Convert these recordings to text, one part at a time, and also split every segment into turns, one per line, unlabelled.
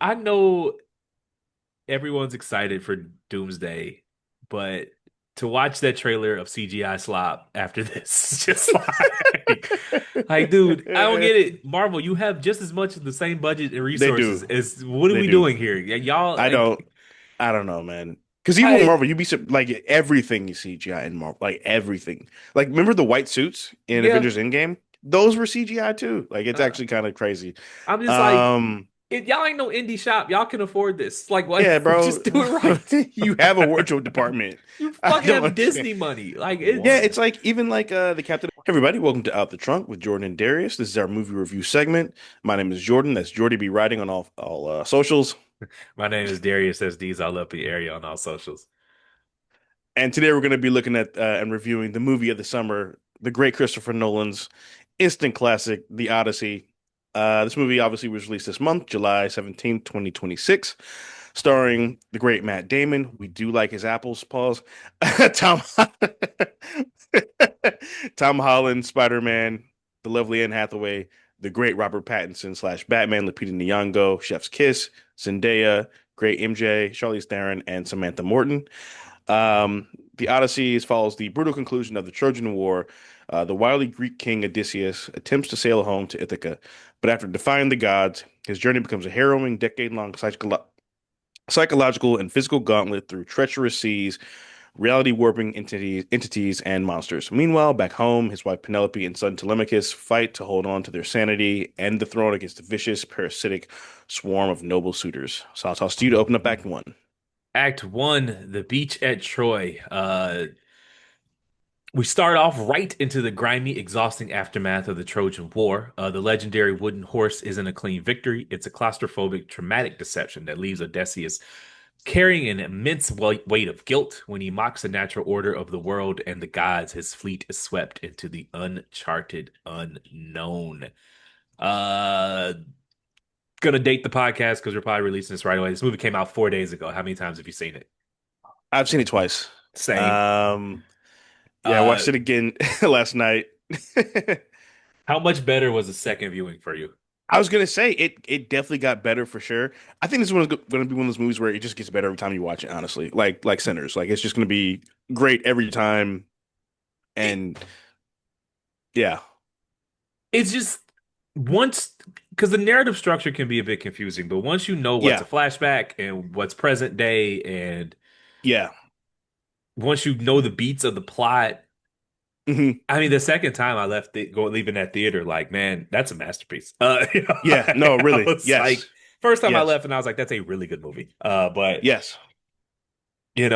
I know everyone's excited for Doomsday, but to watch that trailer of CGI slop after this is just like, dude, I don't get it. Marvel, you have just as much of the same budget and
They
resources
do.
as what are
They
we
do.
doing here? Y'all
I don't.
like,
I don't know, man. Because even with
I
Marvel, like everything you CGI in Marvel, like everything. Like remember the white suits in
yeah.
Avengers Endgame? Those were CGI too. Like it's
Uh,
actually kind of crazy.
I'm just like,
Um,
y'all ain't no indie shop. Y'all can afford this. Like, what?
yeah, bro.
Just do it right.
You have a wardrobe department.
You
I
fucking
don't
have
understand.
Disney money. Like,
Yeah,
it's
it's like even like the Captain. Hey everybody, welcome to Out the Trunk with Jordan and Darius. This is our movie review segment. My name is Jordan. That's Jordy B writing on all socials.
my name is Darius SDs. I love the area on all socials.
And today we're going to be looking at and reviewing the movie of the summer, the great Christopher Nolan's instant classic, The Odyssey. This movie obviously was released this month, July 17th, 2026, starring the great Matt Damon. We do like his apples, pause. Tom Tom Holland, Spider-Man, the lovely Anne Hathaway, the great Robert Pattinson slash Batman, Lupita Nyong'o, Chef's Kiss, Zendaya, great MJ, Charlize Theron, and Samantha Morton. The Odyssey follows the brutal conclusion of the Trojan War. The wily Greek king Odysseus attempts to sail home to Ithaca, but after defying the gods, his journey becomes a harrowing, decade-long psychological and physical gauntlet through treacherous seas, reality warping entities, and monsters. Meanwhile, back home, his wife Penelope and son Telemachus fight to hold on to their sanity and the throne against the vicious, parasitic swarm of noble suitors. So I'll toss to you to open up Act One.
Act one, the beach at Troy. We start off right into the grimy, exhausting aftermath of the Trojan War. The legendary wooden horse isn't a clean victory. It's a claustrophobic, traumatic deception that leaves Odysseus carrying an immense weight of guilt when he mocks the natural order of the world and the gods. His fleet is swept into the uncharted unknown. Uh, gonna date the podcast because we're probably releasing this right away. This movie came out 4 days ago. How many times have you seen it?
I've seen it twice.
Same.
Um, yeah, I
Uh,
watched it again last night.
how much better was the second viewing for you?
I was gonna say it definitely got better for sure. I think this one is gonna be one of those movies where it just gets better every time you watch it, honestly. Like Sinners. Like it's just gonna be great every time.
It,
And yeah.
it's just once because the narrative structure can be a bit confusing, but once you know what's a
Yeah.
flashback and what's present day, and
Yeah.
once you know the beats of the plot,
Hmm.
I mean, the second time I left leaving that theater, like, man, that's a masterpiece.
Yeah. No,
I
really.
was like,
Yes.
first time I
Yes.
left, and I was like, that's a really good movie. But
Yes.
did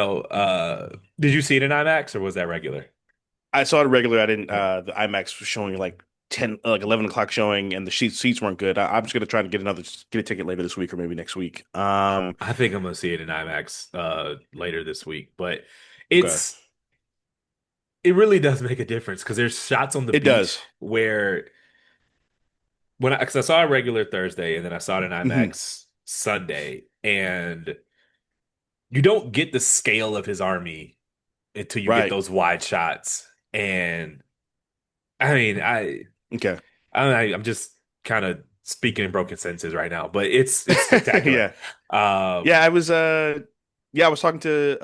you see it in IMAX or was that regular?
I saw it regular. I didn't
Okay.
the IMAX was showing like 10 like 11 o'clock showing and the seats weren't good. I'm just gonna try to get a ticket later this week or maybe next week.
I think I'm gonna see it in IMAX later this week, but
Okay.
it's it really does make a difference because there's shots on the
It
beach
does.
where when because I saw it regular Thursday and then I saw it in
Hmm.
IMAX Sunday, and you don't get the scale of his army until you get
Right.
those wide shots. And I mean,
Okay.
I'm just kind of speaking in broken sentences right now, but it's spectacular.
Yeah.
Um,
Yeah, I was talking to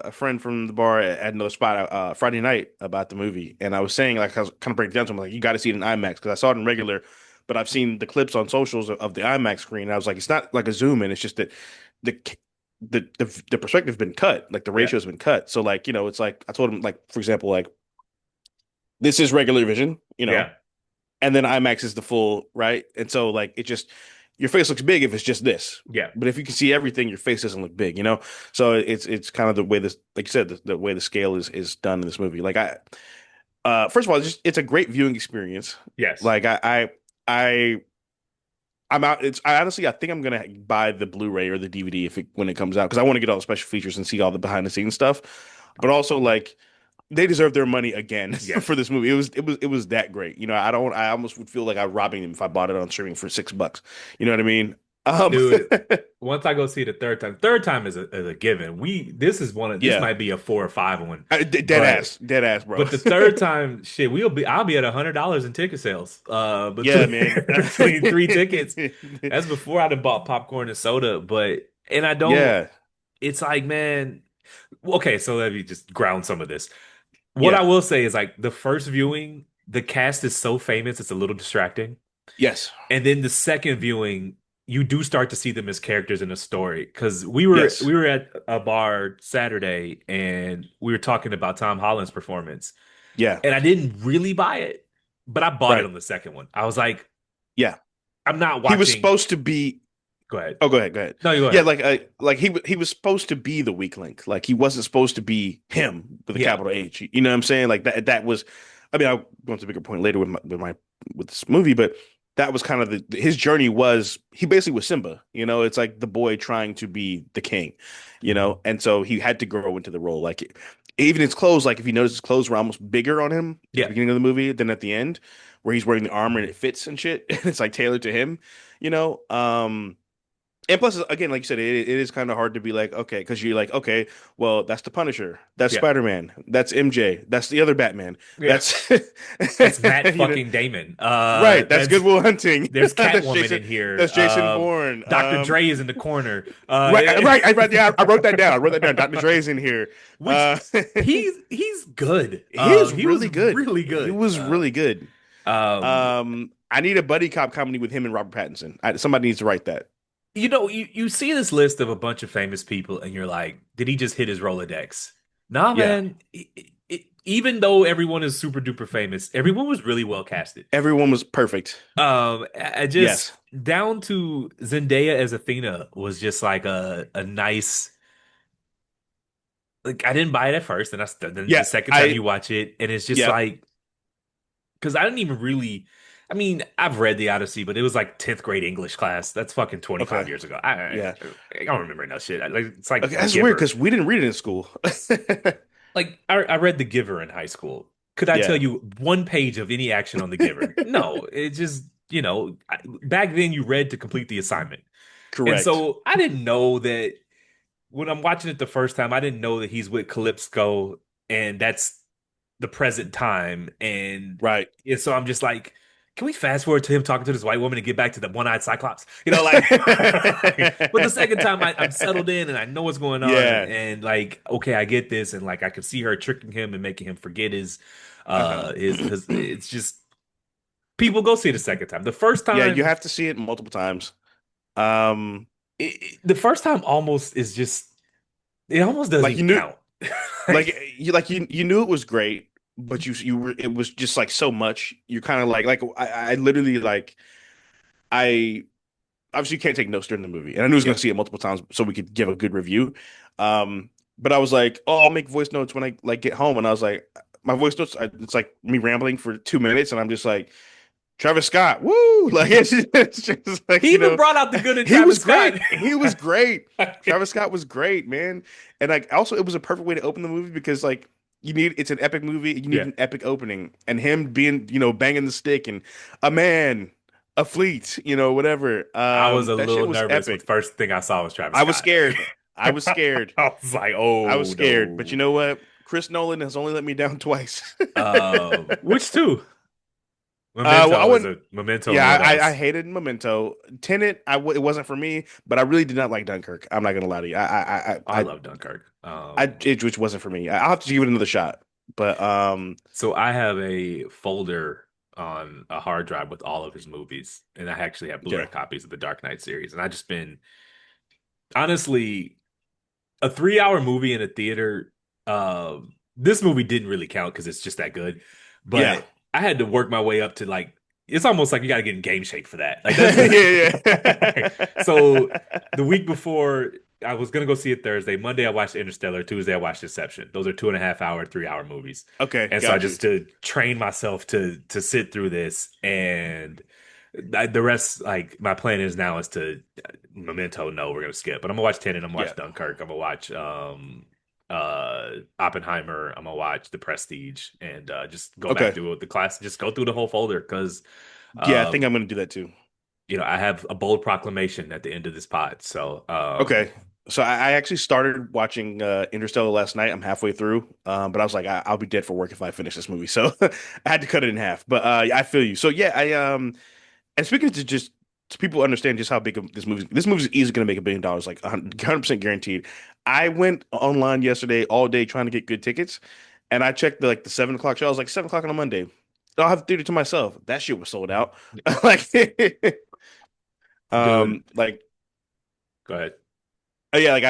a friend from the bar at another spot Friday night about the movie, and I was saying like I was kind of breaking it down to him like you got to see it in IMAX because I saw it in regular, but I've seen the clips on socials of the IMAX screen. And I was like, it's not like a zoom in, it's just that the the perspective's been cut, like the
yeah,
ratio's been cut. So like it's like I told him like for example like this is regular vision,
yeah,
and then IMAX is the full, right? And so like it just your face looks big if it's just this.
yeah.
But if you can see everything, your face doesn't look big. So it's kind of the way this like you said, the way the scale is done in this movie. Like I first of all, it's a great viewing experience.
Yes.
Like I I'm out. I honestly I think I'm gonna buy the Blu-ray or the DVD when it comes out because I want to get all the special features and see all the behind the scenes stuff. But also like they deserve their money again for
Yes.
this movie. It was that great. I almost would feel like I'm robbing them if I bought it on streaming for $6. You know what I mean? Um
Dude. once I go see it the third time is a given. This
Yeah.
might be a 4 or 5 one,
Dead
but
ass, dead ass, bro.
the third time, shit, I'll be at $100 in ticket sales.
Yeah,
Between
man.
between three tickets. That's before I'd have bought popcorn and soda, but and I don't.
Yeah,
It's like, man, okay, so let me just ground some of this. What I
yeah,
will say is like the first viewing, the cast is so famous, it's a little distracting.
yes,
And then the second viewing, you do start to see them as characters in a story. Because
yes,
we were at a bar Saturday and we were talking about Tom Holland's performance.
yeah.
And I didn't really buy it, but I bought it
Right.
on the second one. I was like,
Yeah.
I'm not
He was
watching.
supposed to be.
Go ahead.
Oh, go ahead, go ahead.
No, you go
Yeah,
ahead.
like he was supposed to be the weak link. Like he wasn't supposed to be him with a
Yeah.
capital H. You know what I'm saying? Like that was. I mean, I'll go into a bigger point later with this movie, but that was kind of his journey was he basically was Simba. You know, it's like the boy trying to be the king. You
Mhm.
know, and so he had to grow into the role. Like even his clothes, like if you notice, his clothes were almost bigger on him at the
Yeah.
beginning of the movie than at the end, where he's wearing the armor and it fits and shit. And it's like tailored to him. You know, and plus, again, like you said, it is kind of hard to be like, okay, because you're like, okay, well, that's the Punisher, that's
Yeah.
Spider-Man, that's MJ, that's the other Batman,
Yeah.
that's
That's Matt
you know,
fucking Damon.
right, that's
That's
Good Will Hunting,
there's
that's
Catwoman
Jason,
in here.
that's Jason Bourne.
Dr. Dre is in the corner.
Right, yeah, I wrote that down. I wrote that down. Dr. Dre's in here.
Which
Uh,
he's good.
he is
He was
really good.
really
He
good.
was really good.
Um,
I need a buddy cop comedy with him and Robert Pattinson. Somebody needs to write that.
you know, you see this list of a bunch of famous people, and you're like, did he just hit his Rolodex? Nah,
Yeah.
man. Even though everyone is super duper famous, everyone was really well casted.
Everyone was perfect.
I just
Yes.
down to Zendaya as Athena was just like a nice. Like I didn't buy it at first, and then the
Yeah.
second time you watch it, and it's just
Yeah.
like because I didn't even really. I mean, I've read the Odyssey, but it was like 10th grade English class. That's fucking
Okay.
25 years ago.
Yeah.
I don't remember that shit. Like it's like
Okay.
The
That's weird
Giver.
because we didn't read it in school.
Like I read The Giver in high school. Could I tell
Yeah.
you one page of any action on The Giver? No, it just back then you read to complete the assignment, and
Correct.
so I didn't know that when I'm watching it the first time. I didn't know that he's with Calypso, and that's the present time.
Right.
And so I'm just like, can we fast forward to him talking to this white woman and get back to the one-eyed Cyclops? Like, but the second time I'm settled in and I know what's going on,
Yeah.
and like, okay, I get this, and like I could see her tricking him and making him forget
Uh-huh.
his it's just people go see it a second time. The first
Yeah, you
time,
have to see it multiple times. Um,
the first time almost is just it almost doesn't
like you
even
knew
count.
like you knew it was great, but you were it was just like so much. You're kind of like I literally like I obviously you can't take notes during the movie, and I knew I was
Yeah.
going to see it multiple times so we could give a good review. But I was like, oh, I'll make voice notes when I like get home, and I was like, my voice notes, it's like me rambling for 2 minutes, and I'm just like, Travis Scott, woo! Like it's just like
He even brought out the good in
he was
Travis Scott.
great. He was great. Travis Scott was great, man. And like also, it was a perfect way to open the movie because like it's an epic movie. You need
Yeah.
an epic opening, and him being banging the stick and a man a fleet, whatever.
I was a
That
little
shit was
nervous when
epic.
the first thing I saw was Travis
I was
Scott.
scared. I was scared.
I was like,
I was
oh
scared. But you
no.
know what? Chris Nolan has only let me down twice.
Which two?
Well, I
Memento is
wouldn't.
a Memento and
Yeah,
what
I
else?
hated Memento. Tenet, it wasn't for me, but I really did not like Dunkirk. I'm not gonna lie to you.
I love Dunkirk.
it just wasn't for me. I'll have to give it another shot. But
So I have a folder on a hard drive with all of his movies, and I actually have Blu-ray
yeah,
copies of the Dark Knight series, and I just been honestly a 3 hour movie in a theater. This movie didn't really count because it's just that good,
yeah,
but I had to work my way up to like it's almost like you got to get in game shape for that. Like that's
yeah,
so
yeah.
the week before I was gonna go see it Thursday. Monday I watched Interstellar. Tuesday I watched Inception. Those are 2.5 hour, 3 hour movies.
Okay,
And so I
got you.
just to train myself to sit through this and the rest, like my plan is now is to Memento. No, we're gonna skip, but I'm gonna watch Tenet. I'm gonna
Yeah.
watch Dunkirk. I'm gonna watch Oppenheimer. I'm gonna watch The Prestige and just go back
Okay.
through the class. Just go through the whole folder because
Yeah, I think
um
I'm gonna do that too.
I have a bold proclamation at the end of this pod. So,
Okay. So I actually started watching Interstellar last night. I'm halfway through, but I was like, I'll be dead for work if I finish this movie. So I had to cut it in half. But I feel you. So yeah, and speaking to just to people understand just how big of this movie is easily going to make $1 billion, like 100% guaranteed. I went online yesterday all day trying to get good tickets, and I checked the 7 o'clock show. I was like 7 o'clock on a Monday. I'll have the theater to myself. That shit was sold out. Like,
dude,
like
go ahead.
oh yeah, like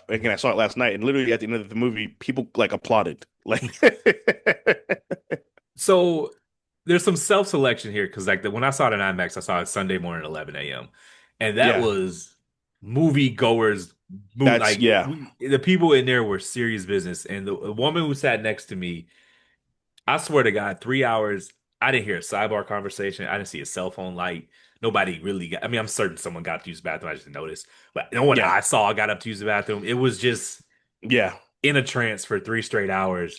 again I saw it last night, and literally at the end of the movie, people like applauded. Like,
So there's some self-selection here because when I saw it in IMAX, I saw it Sunday morning at 11 a.m. And that
yeah,
was movie goers
that's yeah,
the people in there were serious business. And the woman who sat next to me, I swear to God, 3 hours, I didn't hear a sidebar conversation. I didn't see a cell phone light. Nobody really got, I mean, I'm certain someone got to use the bathroom. I just didn't notice. But no one
yeah,
I saw got up to use the bathroom. It was just
yeah.
in a trance for 3 straight hours.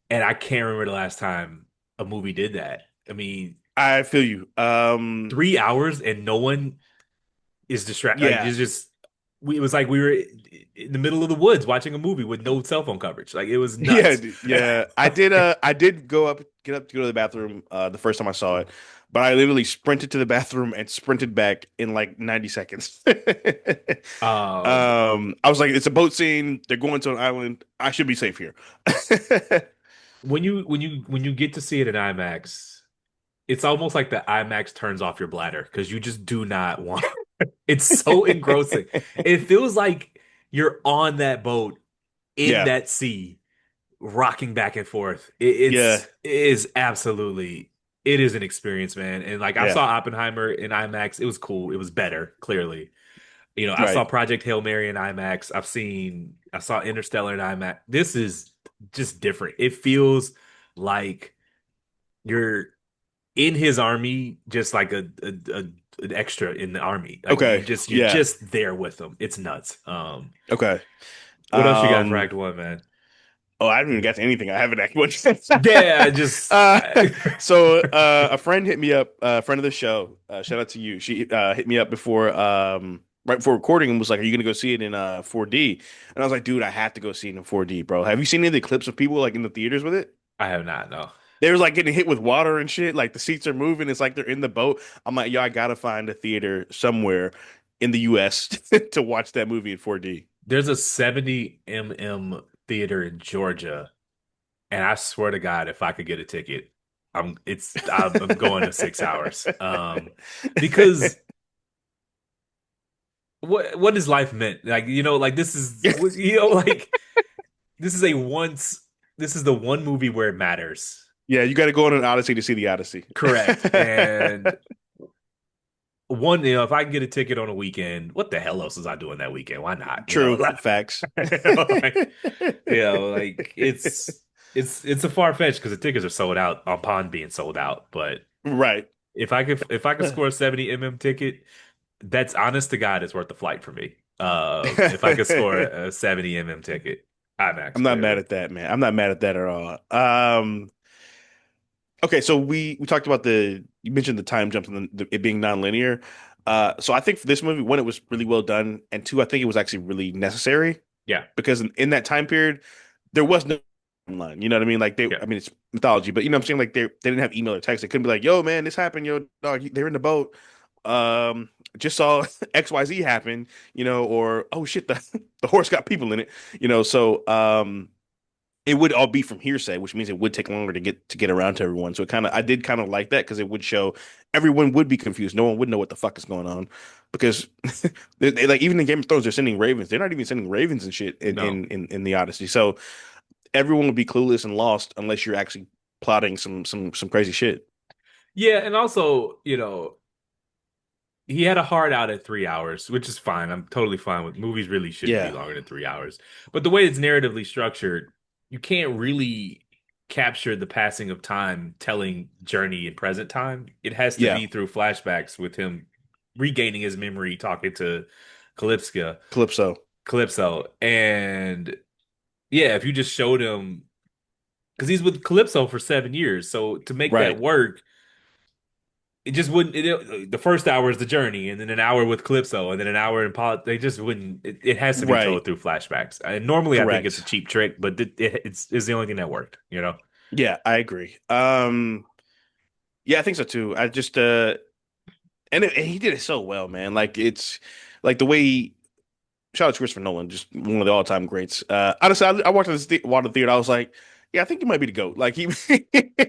And I can't remember the last time a movie did that. I mean,
I feel you.
3 hours and no one is distracted. Like
Yeah,
it's just it was like we were in the middle of the woods watching a movie with no cell phone coverage. Like it was
yeah,
nuts.
yeah. I did get up to go to the bathroom the first time I saw it, but I literally sprinted to the bathroom and sprinted back in like 90 seconds.
Um,
I was like, it's a boat scene. They're going to an island. I should be safe here.
when you get to see it in IMAX, it's almost like the IMAX turns off your bladder because you just do not want. It's so engrossing. It feels like you're on that boat in
Yeah,
that sea, rocking back and forth.
yeah,
It is absolutely it is an experience, man. And like I
yeah.
saw Oppenheimer in IMAX. It was cool. It was better, clearly. I saw
Right.
Project Hail Mary in IMAX. I saw Interstellar in IMAX. This is just different. It feels like you're in his army, just like an extra in the army. Like
Okay.
you're
Yeah.
just there with them. It's nuts.
Okay.
What else you got for
Um.
Act One, man?
Oh, I haven't even got to anything. I haven't actually.
Yeah, I just
uh, a friend hit me up, a friend of the show. Shout out to you. She hit me up before right before recording and was like, "Are you gonna go see it in 4D?" And I was like, "Dude, I have to go see it in 4D, bro. Have you seen any of the clips of people like in the theaters with it?
I have not, no.
They were like getting hit with water and shit. Like the seats are moving. It's like they're in the boat. I'm like, yo, I gotta find a theater somewhere in the U.S. to watch that movie in 4D.
There's a 70 mm theater in Georgia, and I swear to God, if I could get a ticket, I'm going to 6 hours. Because what is life meant? Like, like this is a once this is the one movie where it matters.
Yeah, you got to go on an Odyssey to see the Odyssey.
Correct. And if I can get a ticket on a weekend, what the hell else is I doing that weekend? Why not?
True, facts.
Like, like it's a far fetch because the tickets are sold out upon being sold out. But
Right.
if I could score a 70 mm ticket, that's honest to God, it's worth the flight for me. If I could score a 70 mm ticket, IMAX
I'm not mad
clearly.
at that, man. I'm not mad at that at all. Okay, so we talked about you mentioned the time jumps and it being nonlinear. So I think for this movie, one, it was really well done, and two, I think it was actually really necessary
Yeah,
because in that time period, there was no timeline. You know what I mean? Like
yeah.
I mean, it's mythology, but you know what I'm saying? Like they didn't have email or text. They couldn't be like, "Yo, man, this happened. Yo, dog, they're in the boat. Just saw XYZ happen. You know, or oh shit, the horse got people in it. You know, so it would all be from hearsay, which means it would take longer to get around to everyone. So I did kind of like that because it would show everyone would be confused. No one would know what the fuck is going on because like even in Game of Thrones, they're sending ravens. They're not even sending ravens and shit in
No.
the Odyssey. So everyone would be clueless and lost unless you're actually plotting some crazy shit.
Yeah, and also, he had a hard out at 3 hours, which is fine. I'm totally fine with movies really shouldn't be
Yeah,
longer than 3 hours. But the way it's narratively structured, you can't really capture the passing of time telling journey in present time. It has to
yeah,
be through flashbacks with him regaining his memory, talking to Calypso,
Calypso.
Calypso. And yeah, if you just showed him because he's with Calypso for 7 years. So to make that
Right.
work, it just wouldn't. The first hour is the journey, and then an hour with Calypso, and then an hour in They just wouldn't. It has to be
Right.
told through flashbacks. And normally, I think it's a
Correct.
cheap trick, but it's the only thing that worked. You know.
Yeah, I agree. Yeah, I think so too. I just and he did it so well, man. Like it's like the way shout out to Christopher Nolan, just one of the all-time greats. Honestly, I walked to this water theater. I was like, yeah, I think he might be the GOAT. Like he,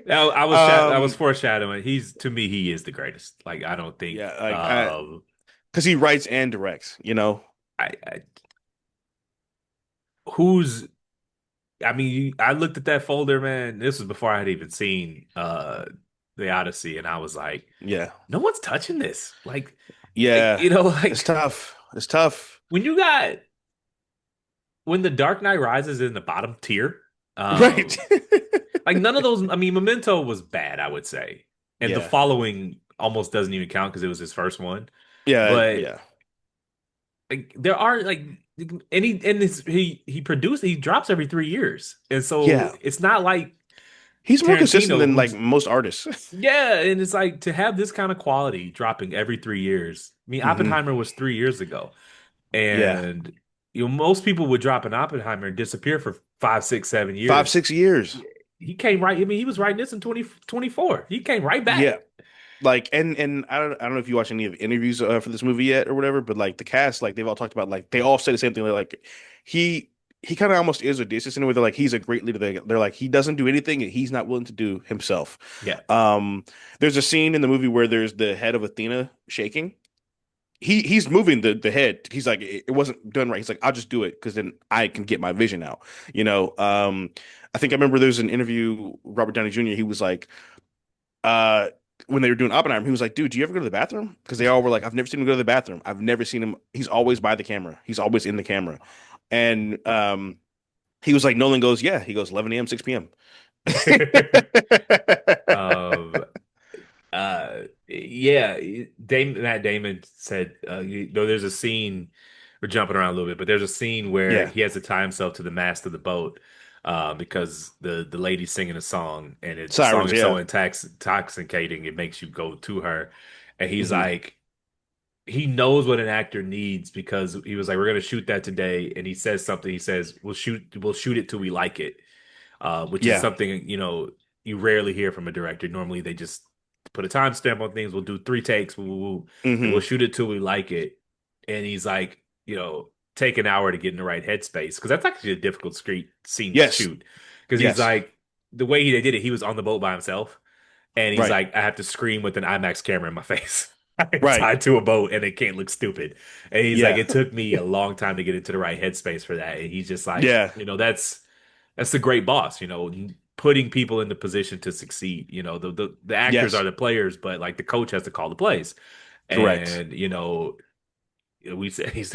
I was
um,
foreshadowing. He's to me, he is the greatest. Like I don't think.
yeah, like because he writes and directs. You know,
I who's. I mean, I looked at that folder, man. This was before I had even seen the Odyssey, and I was like,
yeah,
no one's touching this.
yeah, it's
Like
tough. It's tough,
when you got when the Dark Knight Rises in the bottom tier,
right?
um, like none of those. I mean, Memento was bad, I would say, and the
Yeah,
following almost doesn't even count because it was his first one.
yeah,
But
yeah,
like there are like he produced he drops every 3 years, and so
yeah.
it's not like
He's more consistent
Tarantino
than like
who's
most artists.
yeah, and it's like to have this kind of quality dropping every 3 years. I mean,
Hmm.
Oppenheimer was 3 years ago,
Yeah,
and most people would drop an Oppenheimer and disappear for 5, 6, 7 years.
5, 6 years.
He came right. I mean, he was writing this in 2024. He came right back.
Yeah, like and I don't know if you watch any of the interviews for this movie yet or whatever, but like the cast, like they've all talked about, like they all say the same thing. Like he he kind of almost is Odysseus in a way. They're like he's a great leader. They're like he doesn't do anything that he's not willing to do himself.
Yeah.
Um, there's a scene in the movie where there's the head of Athena shaking. He's moving the head. He's like it wasn't done right. He's like I'll just do it because then I can get my vision out. You know. I think I remember there's an interview Robert Downey Jr. He was like uh when they were doing Oppenheimer, he was like, dude, do you ever go to the bathroom? Because they all were like, I've never seen him go to the bathroom. I've never seen him. He's always by the camera. He's always in the camera. And he was like, Nolan goes, yeah. He goes 11 a.m., 6 p.m.
um, yeah, Matt Damon said, there's a scene, we're jumping around a little bit, but there's a scene where
Yeah.
he has to tie himself to the mast of the boat because the lady's singing a song, and the song
Sirens,
is so
yeah.
intoxicating, it makes you go to her. And he's
Hmm.
like, he knows what an actor needs because he was like, we're going to shoot that today. And he says something, he says, we'll shoot it till we like it, which is
Yeah.
something you rarely hear from a director. Normally, they just put a timestamp on things. We'll do 3 takes, and we'll
Hmm.
shoot it till we like it. And he's like, take an hour to get in the right headspace because that's actually a difficult scene to
Yes.
shoot. Because he's
Yes.
like, the way they did it, he was on the boat by himself, and he's
Right.
like, I have to scream with an IMAX camera in my face.
Right.
Tied to a boat and it can't look stupid. And he's like,
Yeah.
it took me a long time to get into the right headspace for that. And he's just like,
Yeah.
that's the great boss, putting people in the position to succeed. The actors are
Yes.
the players, but like the coach has to call the plays.
Correct.
And we say he's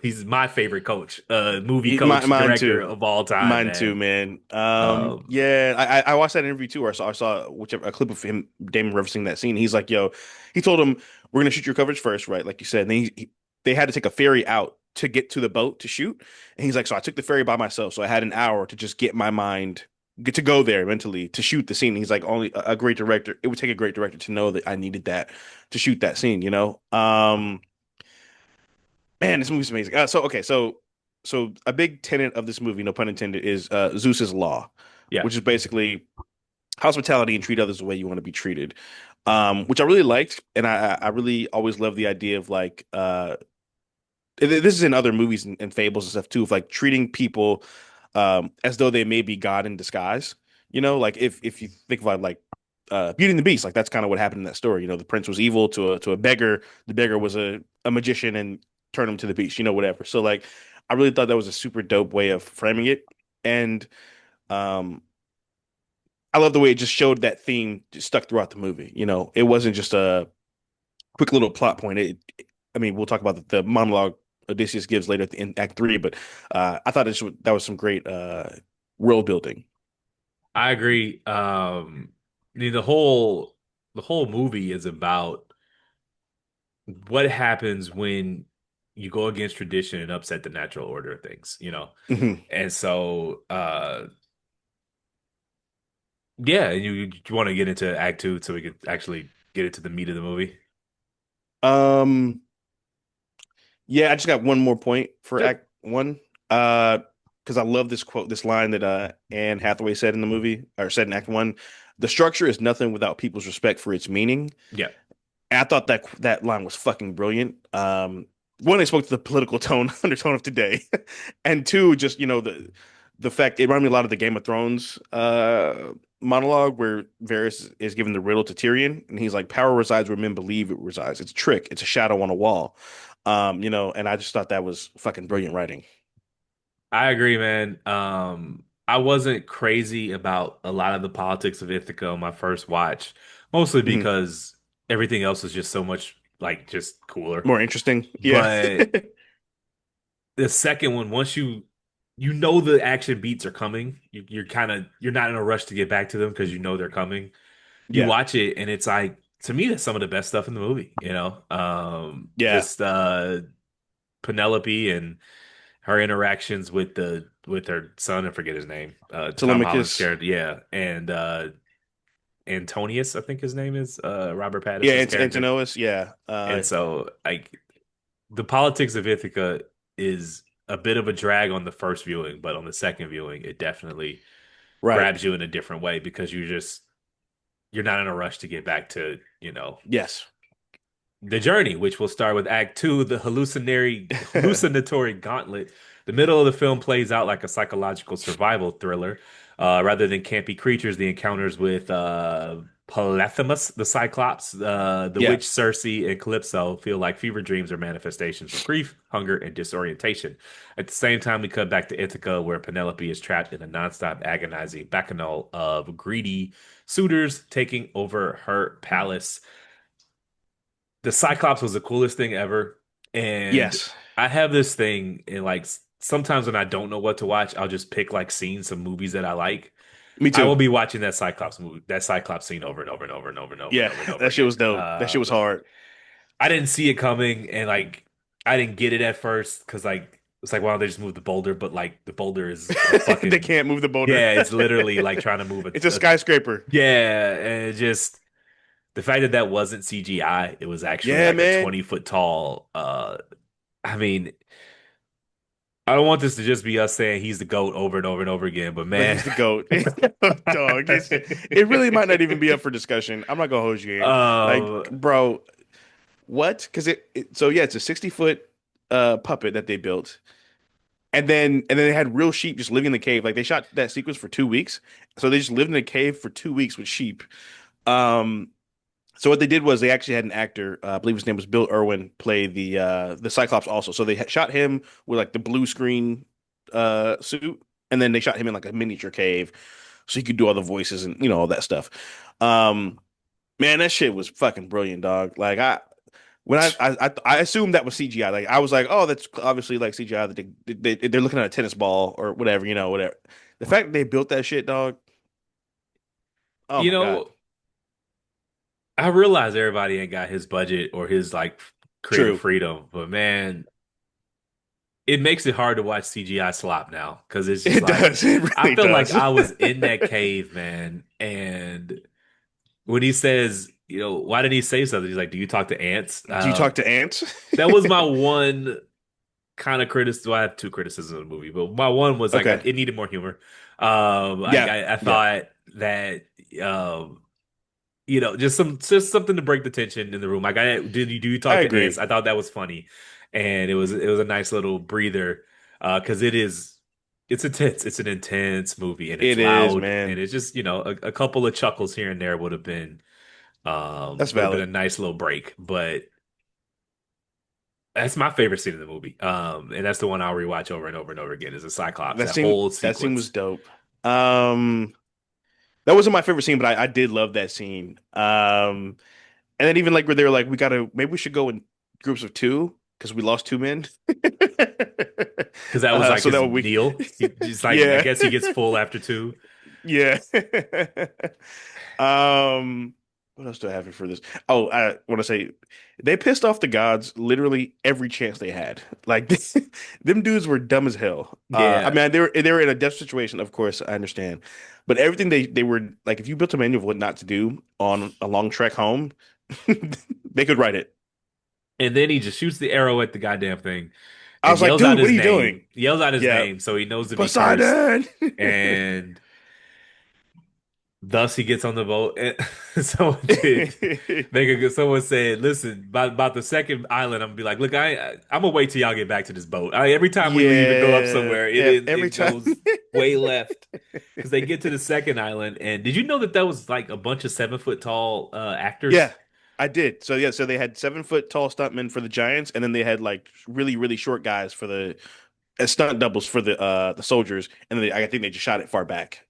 he's my favorite coach, movie coach,
Mine
director
too.
of all time,
Mine too,
man.
man.
Um,
Yeah, I watched that interview too, or I saw whichever a clip of him, Damon referencing that scene. He's like, "Yo," he told him, "We're gonna shoot your coverage first, right?" Like you said. And then they had to take a ferry out to get to the boat to shoot. And he's like, "So I took the ferry by myself, so I had an hour to just get my mind." Get to go there mentally to shoot the scene. He's like, only a great director. It would take a great director to know that I needed that to shoot that scene, you know? Man, this movie's amazing. So okay, so a big tenet of this movie, no pun intended, is Zeus's law,
yeah,
which is basically hospitality and treat others the way you want to be treated. Which I really liked, and I really always love the idea of like this is in other movies and fables and stuff too, of like treating people as though they may be God in disguise. You know, like if you think about like Beauty and the Beast, like that's kind of what happened in that story. You know, the prince was evil to a beggar. The beggar was a magician and turned him to the beast. You know, whatever. So like, I really thought that was a super dope way of framing it, and um, I love the way it just showed that theme just stuck throughout the movie. You know, it wasn't just a quick little plot point. I mean, we'll talk about the monologue Odysseus gives later in Act Three, but I thought that was some great world building.
I agree. The whole movie is about what happens when you go against tradition and upset the natural order of things.
Hmm.
And so, yeah, and you want to get into Act 2 so we could actually get into the meat of the movie.
Um, yeah, I just got one more point for
Sure.
Act One. Uh, because I love this quote, this line that Anne Hathaway said in the movie, or said in Act One. The structure is nothing without people's respect for its meaning.
Yeah.
And I thought that line was fucking brilliant. One, they spoke to the political tone, undertone of today, and two, just the fact it reminded me a lot of the Game of Thrones monologue where Varys is giving the riddle to Tyrion, and he's like, "Power resides where men believe it resides. It's a trick. It's a shadow on a wall." And I just thought that was fucking brilliant writing.
I agree, man. I wasn't crazy about a lot of the politics of Ithaca on my first watch, mostly
Mhm.
because everything else is just so much like just cooler.
More interesting, yeah,
But the second one, once you know the action beats are coming, you're not in a rush to get back to them because you know they're coming. You
yeah,
watch it and it's like to me that's some of the best stuff in the movie,
yeah.
just Penelope and her interactions with the with her son, I forget his name. Tom Holland's
Telemachus,
character, yeah, and Antonius, I think his name is Robert
yeah,
Pattinson's character.
Antinous, yeah,
And so like the politics of Ithaca is a bit of a drag on the first viewing, but on the second viewing, it definitely
right,
grabs you in a different way because you're not in a rush to get back to,
yes.
the journey, which will start with Act Two, the hallucinatory gauntlet. The middle of the film plays out like a psychological survival thriller. Rather than campy creatures, the encounters with Polyphemus, the Cyclops, the
Yeah.
witch Circe, and Calypso feel like fever dreams or manifestations of grief, hunger, and disorientation. At the same time, we cut back to Ithaca, where Penelope is trapped in a nonstop, agonizing bacchanal of greedy suitors taking over her palace. The Cyclops was the coolest thing ever. And
Yes.
I have this thing, and like sometimes when I don't know what to watch, I'll just pick like scenes of movies that I like.
Me
I
too.
will be watching that Cyclops movie, that Cyclops scene over and over and over and over and over and
Yeah,
over and over
that shit
again.
was dope. That shit was hard.
I didn't see it coming, and like I didn't get it at first because like it's like, why don't they just move the boulder? But like the boulder is a
They
fucking
can't move the boulder.
yeah, it's literally like trying to move
It's a
a
skyscraper.
yeah, and it just the fact that that wasn't CGI, it was actually
Yeah,
like a
man.
20-foot tall. I mean, I don't want this to just be us saying he's the GOAT over and over and over again, but
But
man,
he's the GOAT. Dog. It really might not even be up for discussion. I'm not gonna hold you in. Like,
um,
bro, what? Because so yeah, it's a 60-foot puppet that they built. And then they had real sheep just living in the cave. Like they shot that sequence for 2 weeks. So they just lived in a cave for 2 weeks with sheep. Um So what they did was they actually had an actor, I believe his name was Bill Irwin, play the Cyclops also. So they shot him with like the blue screen suit, and then they shot him in like a miniature cave, so he could do all the voices and all that stuff. Um, man, that shit was fucking brilliant, dog. Like I assumed that was CGI. Like I was like, oh, that's obviously like CGI. That they're looking at a tennis ball or whatever, whatever. The fact that they built that shit, dog. Oh
you
my God,
know, I realize everybody ain't got his budget or his like creative
true.
freedom, but man, it makes it hard to watch CGI slop now because it's just
It
like
does. It
I
really
feel like
does.
I was in that cave, man, and when he says, why did he say something? He's like, "Do you talk to ants?"
Do you talk to ants?
That was my one kind of criticism. Well, I have two criticisms of the movie, but my one was like
Okay.
it needed more humor.
Yeah.
I
Yeah.
thought that um, just something to break the tension in the room. Like, do you
I
talk to ants?
agree.
I thought that was funny, and it was a nice little breather because it's intense. It's an intense movie, and it's
It is,
loud, and
man.
it's just a couple of chuckles here and there
That's
would have been a
valid.
nice little break, but. That's my favorite scene in the movie. And that's the one I'll rewatch over and over and over again is the Cyclops, that whole
That scene was
sequence.
dope. Um, that wasn't my favorite scene, but I did love that scene. And then even like where they were like, maybe we should go in groups of two because we lost two men.
Because that was like
So that
his
we,
deal. He just like I
yeah,
guess he gets full after two.
yeah. Um, what else do I have here for this? Oh, I want to say they pissed off the gods literally every chance they had. Like them dudes were dumb as hell. I
Yeah.
mean, they were in a death situation, of course, I understand. But everything they were like, if you built a manual of what not to do on a long trek home, They could write it.
And then he just shoots the arrow at the goddamn thing
I
and
was like, dude, what are you doing?
yells out his
Yeah,
name so he knows to be cursed.
Poseidon.
And thus he gets on the boat. And someone did someone said, listen, about the second island, I'm gonna be like, look, I'm gonna wait till y'all get back to this boat. Every time we leave and go up
Yeah,
somewhere,
every
it
time.
goes way left. Because they get to the second island, and did you know that was like a bunch of 7 foot tall
Yeah,
actors?
I did. So yeah, so they had 7 foot tall stuntmen for the Giants, and then they had like really, really short guys for the as stunt doubles for the soldiers, and then I think they just shot it far back.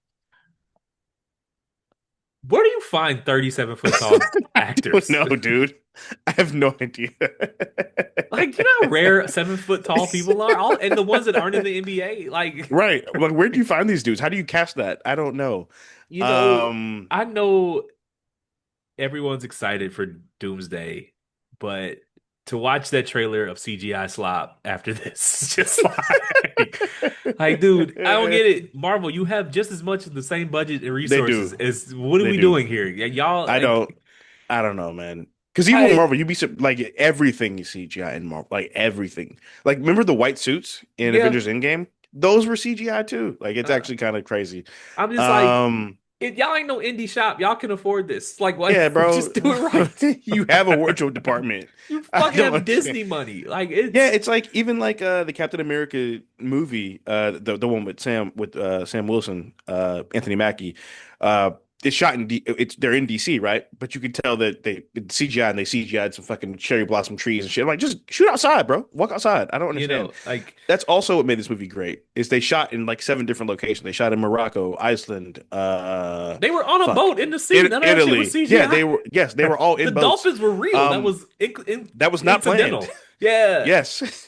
Where do you find 37 foot tall
I don't
actors?
know, dude. I have no idea.
Like, you know how rare 7 foot tall people are? All and the ones that aren't in the NBA, like,
Right. Like, where do you find these dudes? How do you cast that? I don't know.
you know,
Um,
I know everyone's excited for Doomsday, but to watch that trailer of CGI slop after this is just like, dude, I don't get it. Marvel, you have just as much of the same budget and
they
resources
do.
as what are
They
we
do.
doing here? Y'all
I don't.
like
I don't know, man. Because even with
I
Marvel, like everything you CGI in Marvel, like everything. Like remember the white suits in
yeah,
Avengers Endgame? Those were CGI too. Like it's
uh,
actually kind of crazy.
I'm just like
Um,
y'all ain't no indie shop. Y'all can afford this. Like, what?
yeah, bro.
Just do it right.
You have a wardrobe department.
You
I
fucking
don't
have
understand.
Disney money. Like,
Yeah,
it's
it's like even like the Captain America movie, the one with Sam Wilson, Anthony Mackie. Uh it's shot in they're in DC, right? But you can tell that they it's CGI and they CGI'd some fucking cherry blossom trees and shit. I'm like, just shoot outside, bro. Walk outside. I don't understand.
like
That's also what made this movie great, is they shot in like 7 different locations. They shot in Morocco, Iceland,
they were on a
fuck.
boat in the sea. None of that shit was
Italy. Yeah,
CGI.
they were all
The
in boats.
dolphins were real. That
Um,
was
that was not planned.
incidental. Yeah,
Yes.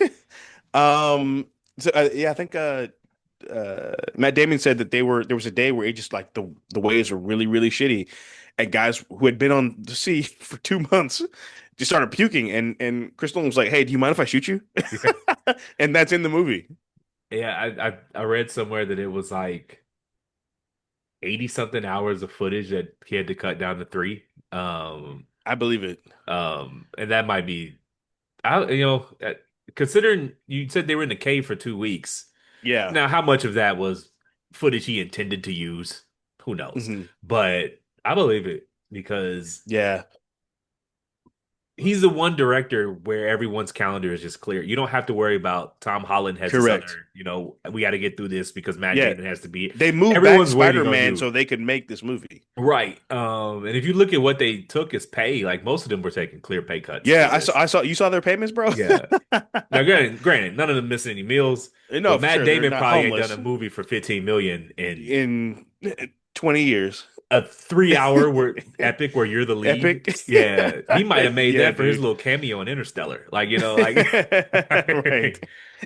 So, yeah, I think Matt Damon said that there was a day where it just like the waves were really really shitty, and guys who had been on the sea for 2 months just started puking, and Chris Nolan was like, "Hey, do you mind if I shoot you?" And that's in the movie.
yeah. I read somewhere that it was like 80 something hours of footage that he had to cut down to three.
I believe it.
And that might be considering you said they were in the cave for 2 weeks.
Yeah.
Now, how much of that was footage he intended to use? Who knows?
Hmm.
But I believe it because
Yeah.
he's the one director where everyone's calendar is just clear. You don't have to worry about Tom Holland has this
Correct.
other, we got to get through this because Matt
Yeah.
Damon has to be.
They moved back
Everyone's waiting on
Spider-Man
you.
so they could make this movie.
Right. And if you look at what they took as pay, like most of them were taking clear pay cuts to
Yeah,
do this.
I saw you saw their payments, bro.
Yeah. Now, granted, none of them missing any meals,
No,
but
for
Matt
sure. They're
Damon
not
probably ain't done
homeless
a movie for 15 million in
in 20 years.
a 3 hour epic where you're the lead.
Epic.
Yeah, he might have made
Yeah,
that for his
dude.
little cameo in Interstellar. Like, like
Right.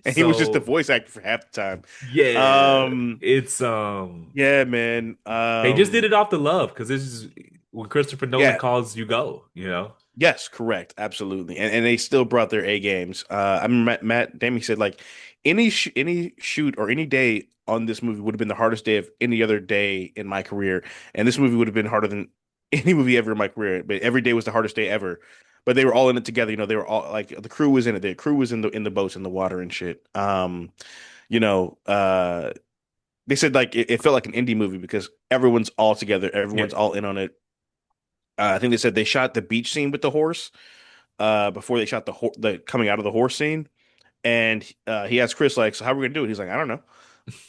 And he was just the
so
voice actor for half the time.
yeah,
Um,
it's
yeah, man.
they just did it off the love because this is when Christopher Nolan
Yeah,
calls you go.
yes, correct. Absolutely. And they still brought their A games. I mean, Matt Damon said like any shoot or any day on this movie would have been the hardest day of any other day in my career, and this movie would have been harder than any movie ever in my career. But every day was the hardest day ever. But they were all in it together. They were all like the crew was in it. The crew was in the boats in the water and shit. You know, they said like it felt like an indie movie because everyone's all together.
Yeah.
Everyone's all in on it. I think they said they shot the beach scene with the horse before they shot the coming out of the horse scene. And he asked Chris like, "So how are we gonna do it?" He's like, "I don't know."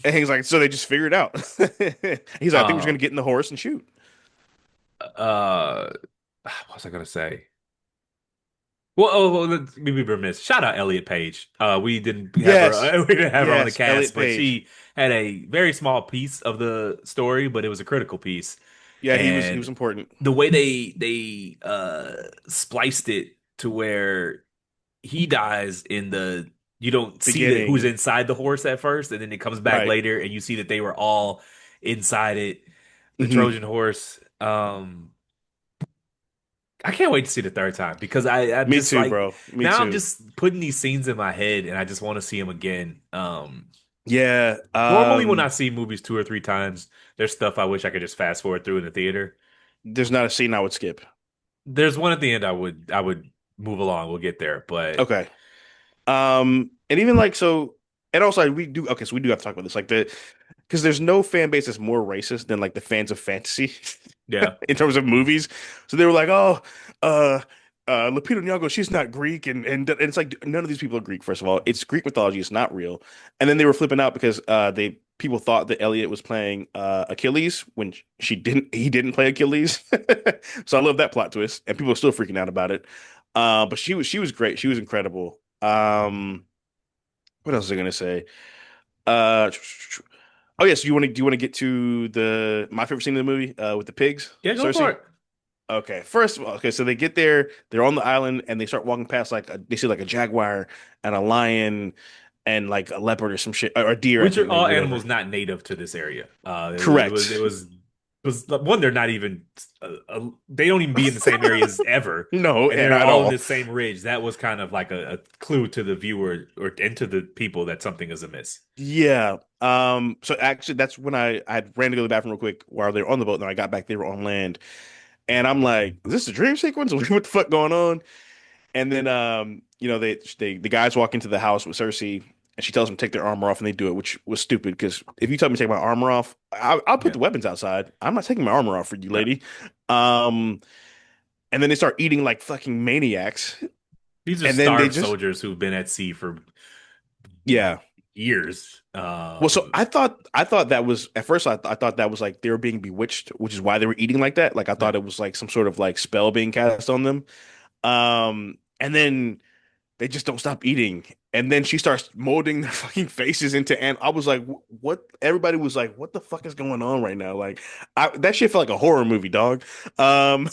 And he's like, "So they just figured it out." He's like, "I think we're just
Uh,
gonna get in the horse and shoot."
uh, what was I gonna say? Well, let's be remiss. Shout out Elliot Page. We didn't have her.
Yes,
We didn't have her on the
yes,
cast,
Elliot
but
Page.
she had a very small piece of the story, but it was a critical piece.
Yeah, he was
And
important.
the way they spliced it to where he dies in the you don't see that who's
Beginning,
inside the horse at first, and then it comes back
right?
later, and you see that they were all inside it, the
Hmm.
Trojan horse. I can't wait to see the third time because I'm
Me
just
too,
like
bro. Me
now I'm
too.
just putting these scenes in my head and I just want to see them again.
Yeah.
Normally when I see movies 2 or 3 times, there's stuff I wish I could just fast forward through in the theater.
There's not a scene I would skip.
There's one at the end I would move along. We'll get there, but
Okay. And even like so, and also we do okay, so we do have to talk about this, like because there's no fan base that's more racist than like the fans of fantasy
yeah,
in terms of movies. So they were like, oh, uh, Lupita Nyong'o, she's not Greek, and it's like none of these people are Greek. First of all, it's Greek mythology; it's not real. And then they were flipping out because they people thought that Elliot was playing Achilles when she didn't. He didn't play Achilles. So I love that plot twist, and people are still freaking out about it. But she was great. She was incredible. What else was I gonna say? Uh, oh yes, do you want to get to the my favorite scene in the movie with the pigs,
yeah, go for
Cersei?
it.
Okay, first of all, okay, so they get there, they're on the island, and they start walking past they see like a jaguar and a lion and like a leopard or some shit or a deer, I
Which are
think maybe
all
whatever.
animals not native to this area.
Correct.
It was one. They're not even. They don't even be in the same areas ever,
No,
and they're
at
all in
all.
the same ridge. That was kind of like a clue to the viewer or and to the people that something is amiss.
Yeah. So actually, that's when I ran to go to the bathroom real quick while they were on the boat. And then I got back, they were on land, and I'm like, "Is this a dream sequence? What the fuck going on?" And then the guys walk into the house with Cersei and she tells them to take their armor off and they do it, which was stupid because if you tell me to take my armor off, I'll put
Yeah,
the weapons outside. I'm not taking my armor off for you,
no.
lady. Um, and then they start eating like fucking maniacs.
These are
And then they
starved
just
soldiers who've been at sea for
yeah.
years.
Well, so I thought that was at first I thought that was like they were being bewitched, which is why they were eating like that. Like I
Yeah.
thought it was like some sort of like spell being cast on them. And then they just don't stop eating. And then she starts molding their fucking faces into and I was like, what? Everybody was like, what the fuck is going on right now? Like, that shit felt like a horror movie, dog. Um,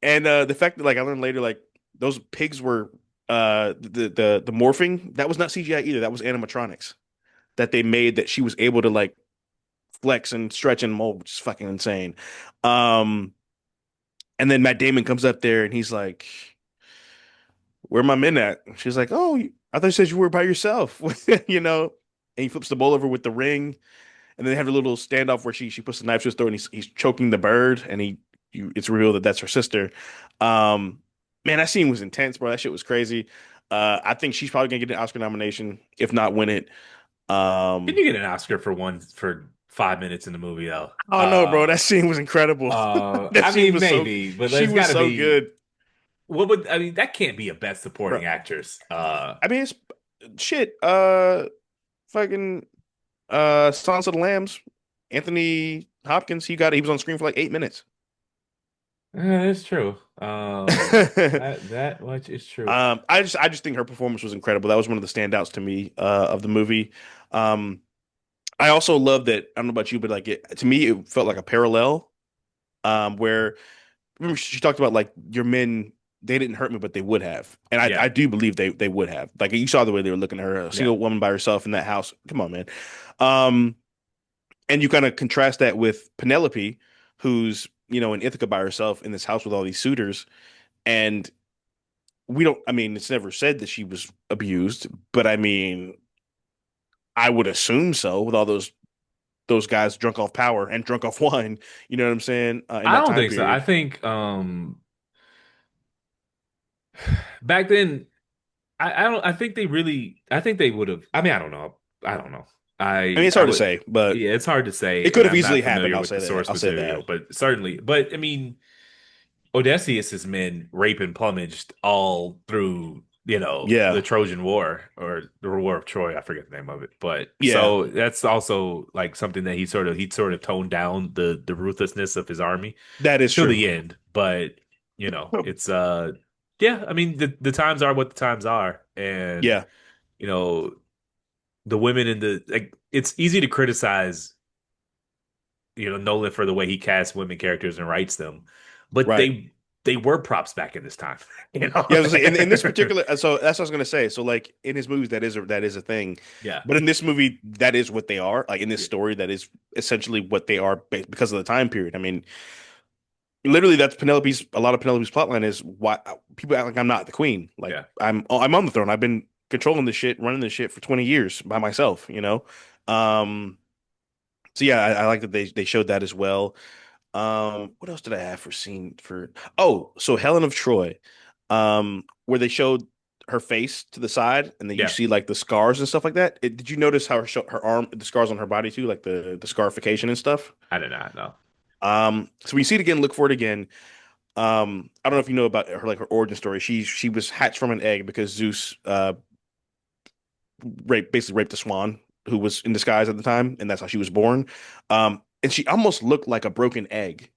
and the fact that like I learned later, like those pigs were the morphing that was not CGI either. That was animatronics that they made that she was able to like flex and stretch and mold, which is fucking insane. Um, and then Matt Damon comes up there and he's like, where my men at? She's like, oh, I thought you said you were by yourself, you know? And he flips the bowl over with the ring. And then they have a little standoff where she puts the knife to his throat and he's choking the bird. And it's revealed that that's her sister. Um, man, that scene was intense, bro. That shit was crazy. I think she's probably gonna get an Oscar nomination, if not win it.
Can
Um,
you get an Oscar for one for 5 minutes in the movie though?
I don't know, bro. That scene was incredible. That
I
scene
mean
was
maybe, but
she
there's
was
got to
so
be.
good,
What would I mean? That can't be a best
bro.
supporting actress.
I mean, it's shit. Fucking Silence of the Lambs, Anthony Hopkins, he was on screen for like 8 minutes.
That's true. That much is true.
I just think her performance was incredible. That was one of the standouts to me of the movie. Um, I also love that. I don't know about you, but like to me, it felt like a parallel. Where remember she talked about like your men, they didn't hurt me, but they would have, and I
Yeah,
do believe they would have. Like you saw the way they were looking at her, a
yeah.
single woman by herself in that house. Come on, man. Um, and you kind of contrast that with Penelope, who's in Ithaca by herself in this house with all these suitors, and we don't. I mean, it's never said that she was abused, but I mean, I would assume so with all those guys drunk off power and drunk off wine. You know what I'm saying? In
I
that
don't
time
think so. I
period.
think back then I don't I think they really I think they would have I mean I don't know. I don't know.
I mean, it's
I
hard to
would
say, but
yeah, it's hard to say
it could
and
have
I'm
easily
not
happened.
familiar
I'll
with
say
the
that.
source
I'll say
material,
that.
but certainly but I mean Odysseus's men rape and plumaged all through, the
Yeah,
Trojan War or the War of Troy. I forget the name of it. But
yeah,
so that's also like something that he sort of toned down the ruthlessness of his army
that is
till
true.
the end. But, it's yeah, I mean the times are what the times are. And,
Yeah,
you know, the women in the like it's easy to criticize Nolan for the way he casts women characters and writes them, but
right.
they were props back in this time, you know.
Yeah, I was gonna say, in this particular, so that's what I was gonna say. So like in his movies, that is a thing,
Yeah,
but in this movie, that is what they are. Like in this
yeah,
story, that is essentially what they are because of the time period. I mean, literally, that's Penelope's. A lot of Penelope's plotline is why people act like I'm not the queen. Like
yeah.
I'm on the throne. I've been controlling this shit, running this shit for 20 years by myself. Um, so yeah, I like that they showed that as well. What else did I have for scene for? Oh, so Helen of Troy, where they showed her face to the side, and then you
Yeah,
see like the scars and stuff like that. Did you notice how her arm, the scars on her body too, like the scarification and stuff?
I did not know.
So when you see it again, look for it again. I don't know if you know about her like her origin story. She was hatched from an egg because Zeus basically raped a swan who was in disguise at the time, and that's how she was born. And she almost looked like a broken egg.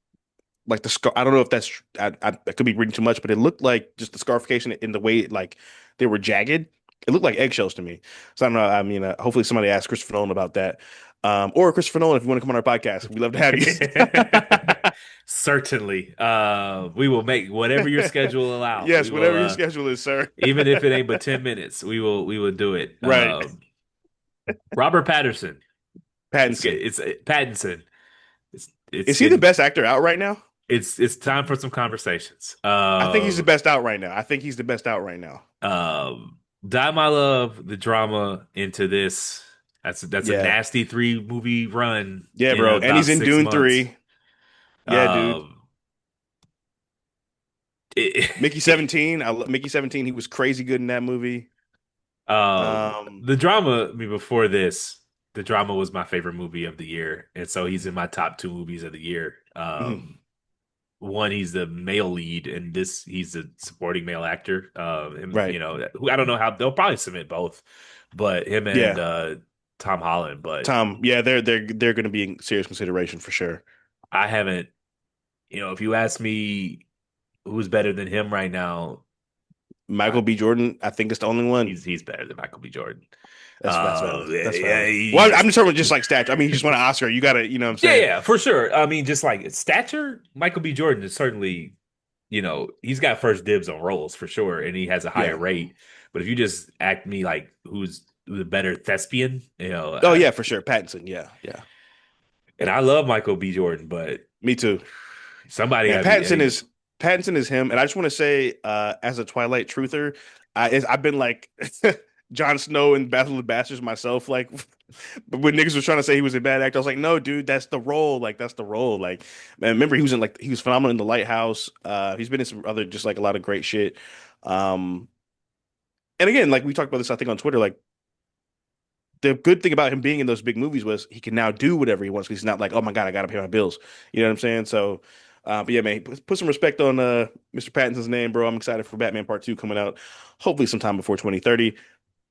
Like the scar, I don't know if I could be reading too much, but it looked like just the scarification in the way like they were jagged. It looked like eggshells to me. So I don't know. I mean, hopefully somebody asks Christopher Nolan about that, or Christopher Nolan if you want to come on our podcast, we'd love to have you.
Certainly. We will make whatever your schedule allows. We
Yes,
will
whatever your schedule is, sir.
even if it ain't but 10 minutes, we will do it.
Right,
Robert Patterson.
Pattinson.
It's Pattinson. It's
Is he the
getting
best actor out right now?
it's time for some conversations.
I think he's the best out right now. I think he's the best out right now.
Die My Love, the drama into this. That's a
Yeah,
nasty three movie run
yeah,
in
bro. And
about
he's in
six
Dune
months.
3. Yeah, dude.
Um, it,
Mickey 17. Mickey 17. He was crazy good in that movie. Um,
the drama. I mean, before this, the drama was my favorite movie of the year, and so he's in my top two movies of the year.
mhm,
One, he's the male lead, and this he's a supporting male actor. Him,
right.
who I don't know how they'll probably submit both, but him and
Yeah.
Tom Holland. But
Tom. Yeah, they're going to be in serious consideration for sure.
I haven't, if you ask me who's better than him right now,
Michael
I,
B. Jordan, I think it's the only one.
he's better than Michael B. Jordan.
That's valid. That's
Yeah,
valid. Well, I'm
he's
just talking about just like stature. I mean, he just won an Oscar. You got to, you know what I'm
yeah,
saying?
yeah, for sure. I mean, just like stature, Michael B. Jordan is certainly, he's got first dibs on roles for sure, and he has a higher
Yeah.
rate. But if you just act me like who's the better thespian,
Oh yeah, for sure. Pattinson. Yeah, yeah.
and I love Michael B. Jordan, but
Me too.
somebody
Man,
got to be. I mean,
Pattinson is him, and I just want to say, as a Twilight truther, I've been like Jon Snow in Battle of the Bastards myself. Like, but when niggas was trying to say he was a bad actor, I was like, no, dude, that's the role. Like, that's the role. Like, man, remember he was phenomenal in The Lighthouse. He's been in some other just like a lot of great shit. Um, and again, like we talked about this, I think on Twitter, like the good thing about him being in those big movies was he can now do whatever he wants because he's not like, oh my God, I gotta pay my bills. You know what I'm saying? So, but yeah, man, put some respect on Mr. Pattinson's name, bro. I'm excited for Batman Part 2 coming out, hopefully sometime before 2030.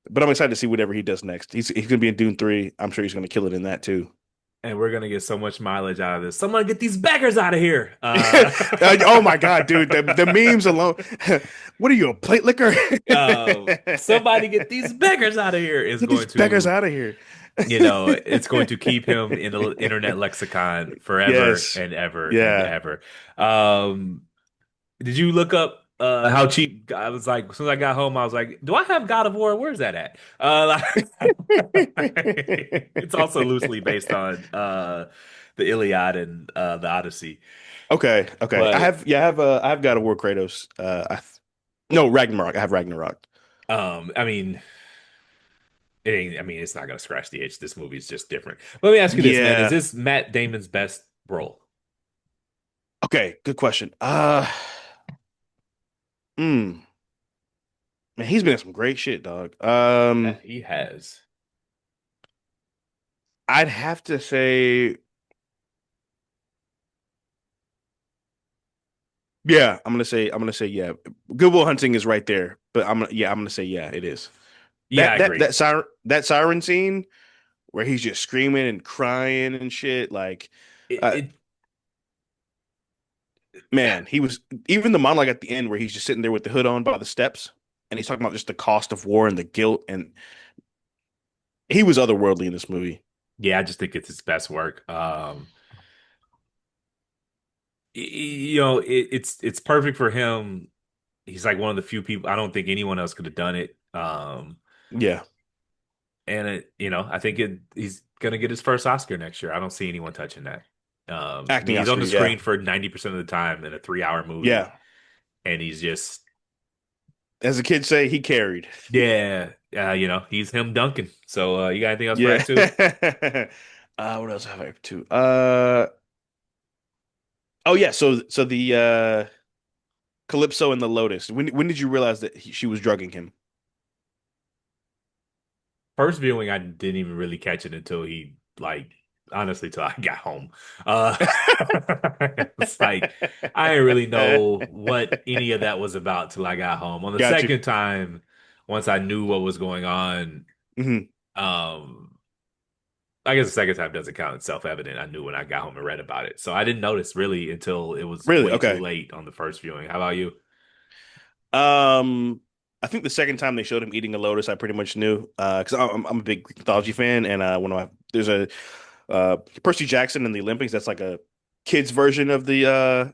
But I'm excited to see whatever he does next. He's gonna be in Dune 3. I'm sure he's gonna kill it in that too.
and we're gonna get so much mileage out of this. Someone get these beggars out of here.
Oh my God, dude, the memes alone. What are you, a plate licker?
Somebody get these beggars out of here is
Get these
going
beggars
to
out of here.
it's going to keep him in the internet lexicon forever
Yes.
and ever and
Yeah.
ever. Um, did you look up how cheap? I was like, as soon as I got home, I was like, "Do I have God of War? Where's that at?" It's also loosely based on the Iliad and the Odyssey,
Okay, okay.
but
I have God of War Kratos. No, Ragnarok. I have Ragnarok.
I mean, it ain't. I mean, it's not gonna scratch the itch. This movie's just different. Let me ask you this, man: Is
Yeah.
this Matt Damon's best role?
Okay, good question. Mm, man, he's been in some great shit, dog.
He has.
I'd have to say, yeah, I'm gonna say yeah. Good Will Hunting is right there, but I'm gonna say yeah, it is.
Yeah, I agree.
That siren scene where he's just screaming and crying and shit, like, uh,
It,
man, he was even the monologue at the end where he's just sitting there with the hood on by the steps and he's talking about just the cost of war and the guilt and he was otherworldly in this movie.
yeah, I just think it's his best work. It's perfect for him. He's like one of the few people. I don't think anyone else could have done it.
Yeah,
And I think he's gonna get his first Oscar next year. I don't see anyone touching that. I mean,
acting
he's on
Oscar.
the
Yeah,
screen for 90% of the time in a 3 hour movie,
yeah.
and he's just
As the kids say, he carried.
yeah, he's him dunking. So you got anything else for
Yeah.
Act Two?
What else have I up to? Oh yeah, so the Calypso and the Lotus. When did you realize that she was drugging him?
First viewing, I didn't even really catch it until he like honestly till I got home. It's like I didn't really know what any of that was about till I got home. On the
Got you.
second time, once I knew what was going on,
Hmm.
um, I guess the second time doesn't count. It's self-evident. I knew when I got home and read about it. So I didn't notice really until it was
Really?
way too
Okay.
late on the first viewing. How about you?
Um, I think the second time they showed him eating a lotus, I pretty much knew. Because I'm a big Greek mythology fan, and there's a Percy Jackson in the Olympics. That's like a kids version of the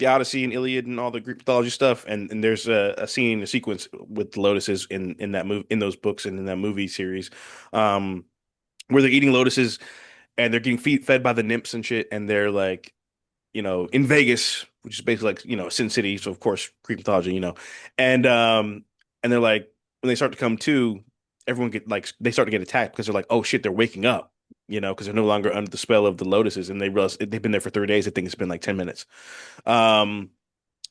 Odyssey and Iliad and all the Greek mythology stuff. And there's a scene, a sequence with the lotuses in that move in those books and in that movie series, um, where they're eating lotuses and they're getting fed by the nymphs and shit, and they're like, in Vegas, which is basically like, Sin City, so of course Greek mythology, and they're like, when they start to come to, everyone get like they start to get attacked because they're like, oh shit, they're waking up, because they're no longer under the spell of the lotuses, and they realize they've been there for 3 days. They think it's been like 10 minutes. Um,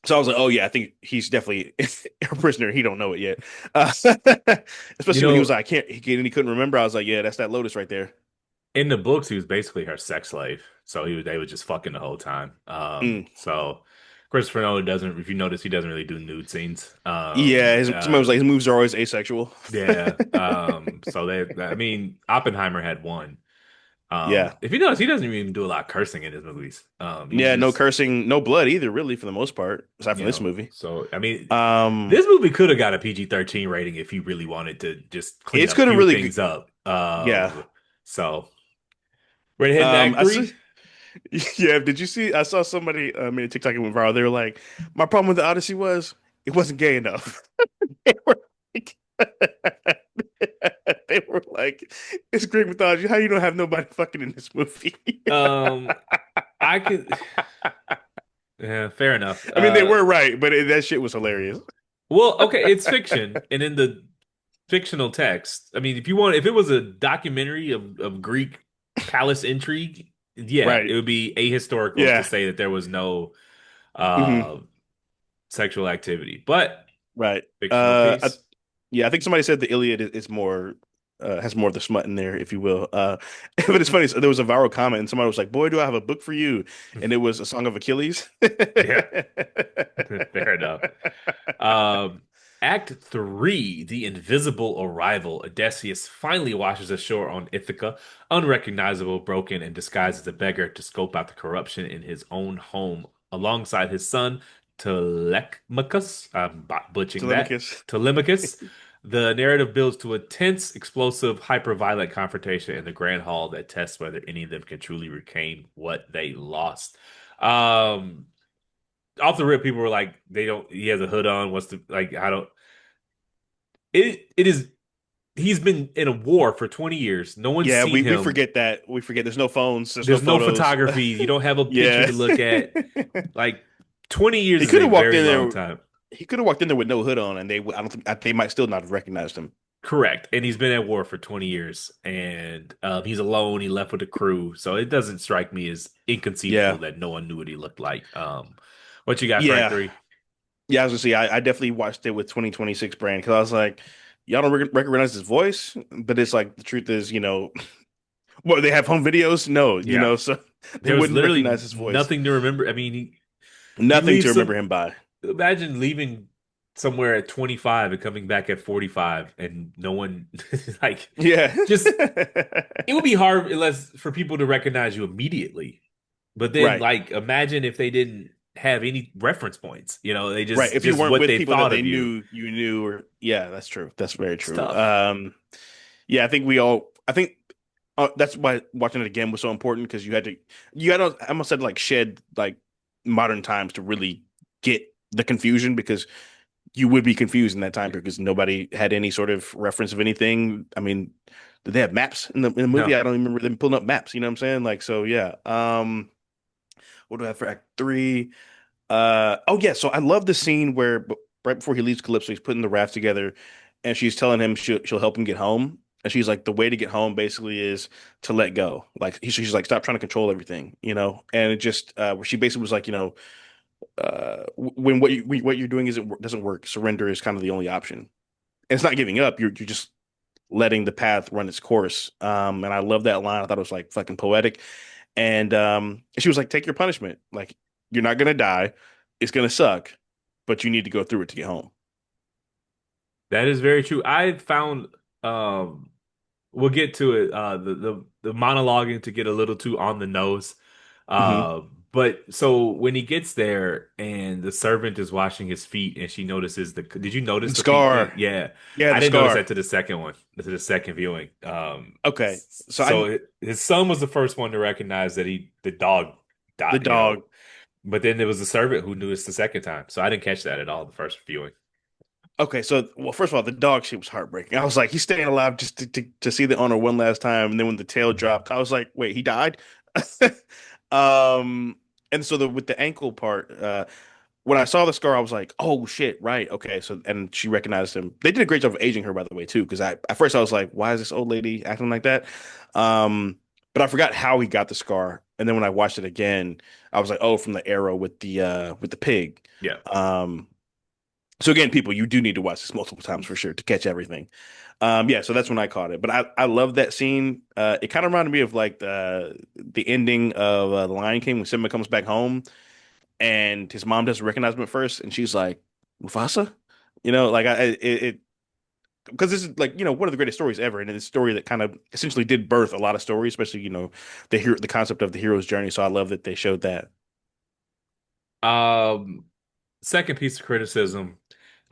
so I was like, oh yeah, I think he's definitely a prisoner. He don't know it yet. Uh,
You
especially when he was
know,
like, I can't, he couldn't remember. I was like, yeah, that's that lotus right there.
in the books, he was basically her sex slave. So they was just fucking the whole time.
Mm.
So Christopher Nolan doesn't, if you notice, he doesn't really do nude scenes.
Yeah, somebody was like, his moves are always asexual.
Yeah. So I mean, Oppenheimer had one.
Yeah.
If you notice, he doesn't even do a lot of cursing in his movies. He's
Yeah, no
just,
cursing, no blood either, really, for the most part, aside from this movie.
so I mean,
Um,
this movie could have got a PG-13 rating if he really wanted to just clean
it's
a
gonna
few
really,
things up.
yeah.
So we're heading to Act
I see.
Three.
Yeah, did you see? I saw somebody made a TikTok and went viral. They were like, "My problem with the Odyssey was it wasn't gay enough." They were like, they were like, "It's Greek mythology. How you don't have nobody fucking in this movie?"
Um, I could, yeah, fair enough.
I mean, they were right, but that shit was hilarious.
Well, okay, it's fiction, and in the fictional text, I mean, if it was a documentary of Greek palace intrigue, yeah, it
Right.
would be ahistorical to
Yeah.
say that there was no
Hmm.
uh sexual activity, but
Right.
fictional piece.
Yeah, I think somebody said the Iliad is more has more of the smut in there, if you will. But it's funny. So there was a viral comment, and somebody was like, "Boy, do I have a book for you!" And it was a song of Achilles.
Yeah, fair enough. Um, Act 3, The Invisible Arrival. Odysseus finally washes ashore on Ithaca, unrecognizable, broken, and disguised as a beggar to scope out the corruption in his own home alongside his son, Telemachus. I'm butchering that.
Telemachus.
Telemachus. The narrative builds to a tense, explosive, hyper-violent confrontation in the Grand Hall that tests whether any of them can truly reclaim what they lost. Um, Off the rip, people were like, they don't. He has a hood on. What's the like? I don't. It is. He's been in a war for 20 years. No one's
Yeah,
seen
we
him.
forget that. We forget there's no phones, there's no
There's no
photos.
photography. You don't have a picture
Yeah.
to look at. Like 20 years
He
is
could
a
have walked
very
in
long
there.
time.
He could have walked in there with no hood on, and I don't think they might still not have recognized him.
Correct. And he's been at war for 20 years. And he's alone. He left with the crew. So it doesn't strike me as inconceivable
Yeah,
that no one knew what he looked like. What you got for Act
yeah,
3?
yeah. I was gonna say I definitely watched it with 2026 brand because I was like, y'all don't recognize his voice, but it's like the truth is, what they have home videos? No,
Yeah.
so they
There was
wouldn't
literally
recognize his voice.
nothing to remember. I mean, he
Nothing to
leaves
remember
some.
him by.
Imagine leaving somewhere at 25 and coming back at 45 and no one like
Yeah.
just it would be hard unless for people to recognize you immediately. But then
Right.
like imagine if they didn't have any reference points. They
Right. If you
just
weren't
what
with
they
people that
thought
they
of you.
knew you knew, or yeah, that's true. That's very
It's
true.
tough.
Yeah, I think that's why watching it again was so important because I almost said like shed like modern times to really get the confusion because you would be confused in that time
Yeah.
period because nobody had any sort of reference of anything. I mean, did they have maps in the movie?
No.
I don't even remember them pulling up maps. You know what I'm saying? Like, so yeah. What do I have for Act 3? Oh yeah, so I love the scene where right before he leaves Calypso, he's putting the raft together, and she's telling him she'll help him get home, And she's like, the way to get home basically is to let go. Like she's like, stop trying to control everything, you know. And it just where she basically was like, you know, when what you're doing isn't doesn't work, surrender is kind of the only option. And it's not giving up. You're just letting the path run its course. And I love that line. I thought it was like fucking poetic. And she was like, take your punishment. Like you're not gonna die. It's gonna suck, but you need to go through it to get home.
That is very true. I found um we'll get to it. The monologuing to get a little too on the nose.
Hmm.
But so when he gets there and the servant is washing his feet and she notices did you notice
The
the feet thing?
scar.
Yeah.
Yeah,
I
the
didn't notice
scar.
that to the second one, to the second viewing.
Okay. So I
So his son was the first one to recognize that the dog
the
died,
dog.
but then there was the servant who knew it the second time. So I didn't catch that at all the first viewing.
Okay, so well, first of all, the dog shit was heartbreaking. I was like, he's staying alive just to see the owner one last time, and then when the tail dropped, I was like, wait, he died? Um, and so with the ankle part, when I saw the scar, I was like, oh shit, right, okay. So and she recognized him. They did a great job of aging her, by the way, too, because I at first I was like, why is this old lady acting like that? Um, but I forgot how he got the scar, and then when I watched it again, I was like, oh, from the arrow with the pig.
Yeah.
Um. So again, people, you do need to watch this multiple times for sure to catch everything. Yeah, so that's when I caught it. But I love that scene. It kind of reminded me of like the ending of The Lion King when Simba comes back home and his mom doesn't recognize him at first, and she's like, "Mufasa," you know, like it because this is like one of the greatest stories ever, and it's a story that kind of essentially did birth a lot of stories, especially the concept of the hero's journey. So I love that they showed that.
Um, Second piece of criticism,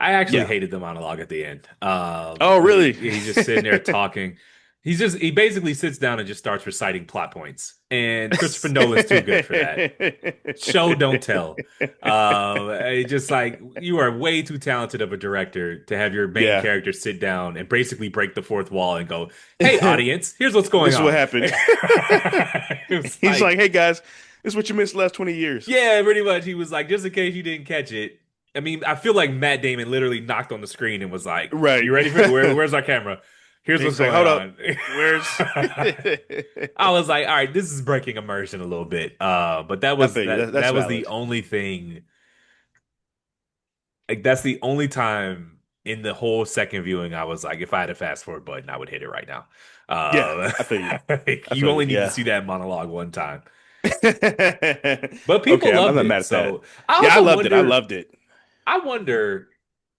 I actually
Yeah.
hated the monologue at the end.
Oh,
When
really?
he's just sitting there talking, he basically sits down and just starts reciting plot points. And Christopher Nolan's too good for that. Show don't tell. It's just like you are way too talented of a director to have your main
Yeah.
character sit down and basically break the fourth wall and go, "Hey, audience, here's what's going
This is what
on."
happened.
It was
He's
like,
like, hey guys, this is what you missed the last 20 years.
yeah, pretty much. He was like, just in case you didn't catch it. I mean, I feel like Matt Damon literally knocked on the screen and was like,
Right.
"You ready for where's our camera? Here's what's
He's like,
going
hold up.
on."
Where's
I was like, "All right, this is breaking immersion a little bit." But that
I
was
feel you. That's
that was the
valid.
only thing. Like that's the only time in the whole second viewing I was like, if I had a fast forward button, I would hit it right now.
Yeah,
Uh,
I feel you.
like,
I
you
feel you.
only need to
Yeah.
see that monologue one time. But people
Okay, I'm
loved
not
it.
mad at that.
So I
Yeah, I
also
loved it. I
wonder
loved it.
I wonder,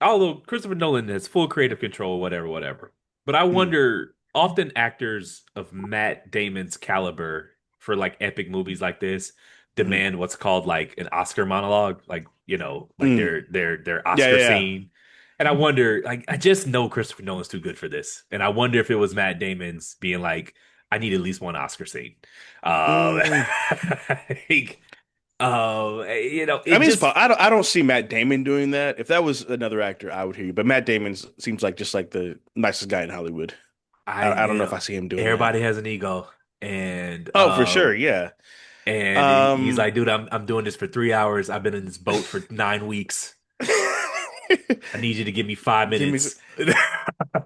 although Christopher Nolan has full creative control, whatever, whatever. But I
Mm,
wonder, often actors of Matt Damon's caliber for like epic movies like this
mhm,
demand what's called like an Oscar monologue, like like
mm.
their
Yeah,
Oscar
yeah, yeah.
scene. And I wonder, like, I just know Christopher Nolan's too good for this. And I wonder if it was Matt Damon's being like, I need at least one Oscar scene. Um,
Mm.
like,
I
it
mean,
just
I don't see Matt Damon doing that. If that was another actor, I would hear you. But Matt Damon seems like just like the nicest guy in Hollywood. I don't know if I see him doing that.
everybody has an ego, and
Oh, for sure. Yeah.
he's
Um,
like, dude, I'm doing this for 3 hours. I've been in this boat for 9 weeks. I need you to give me five
give me.
minutes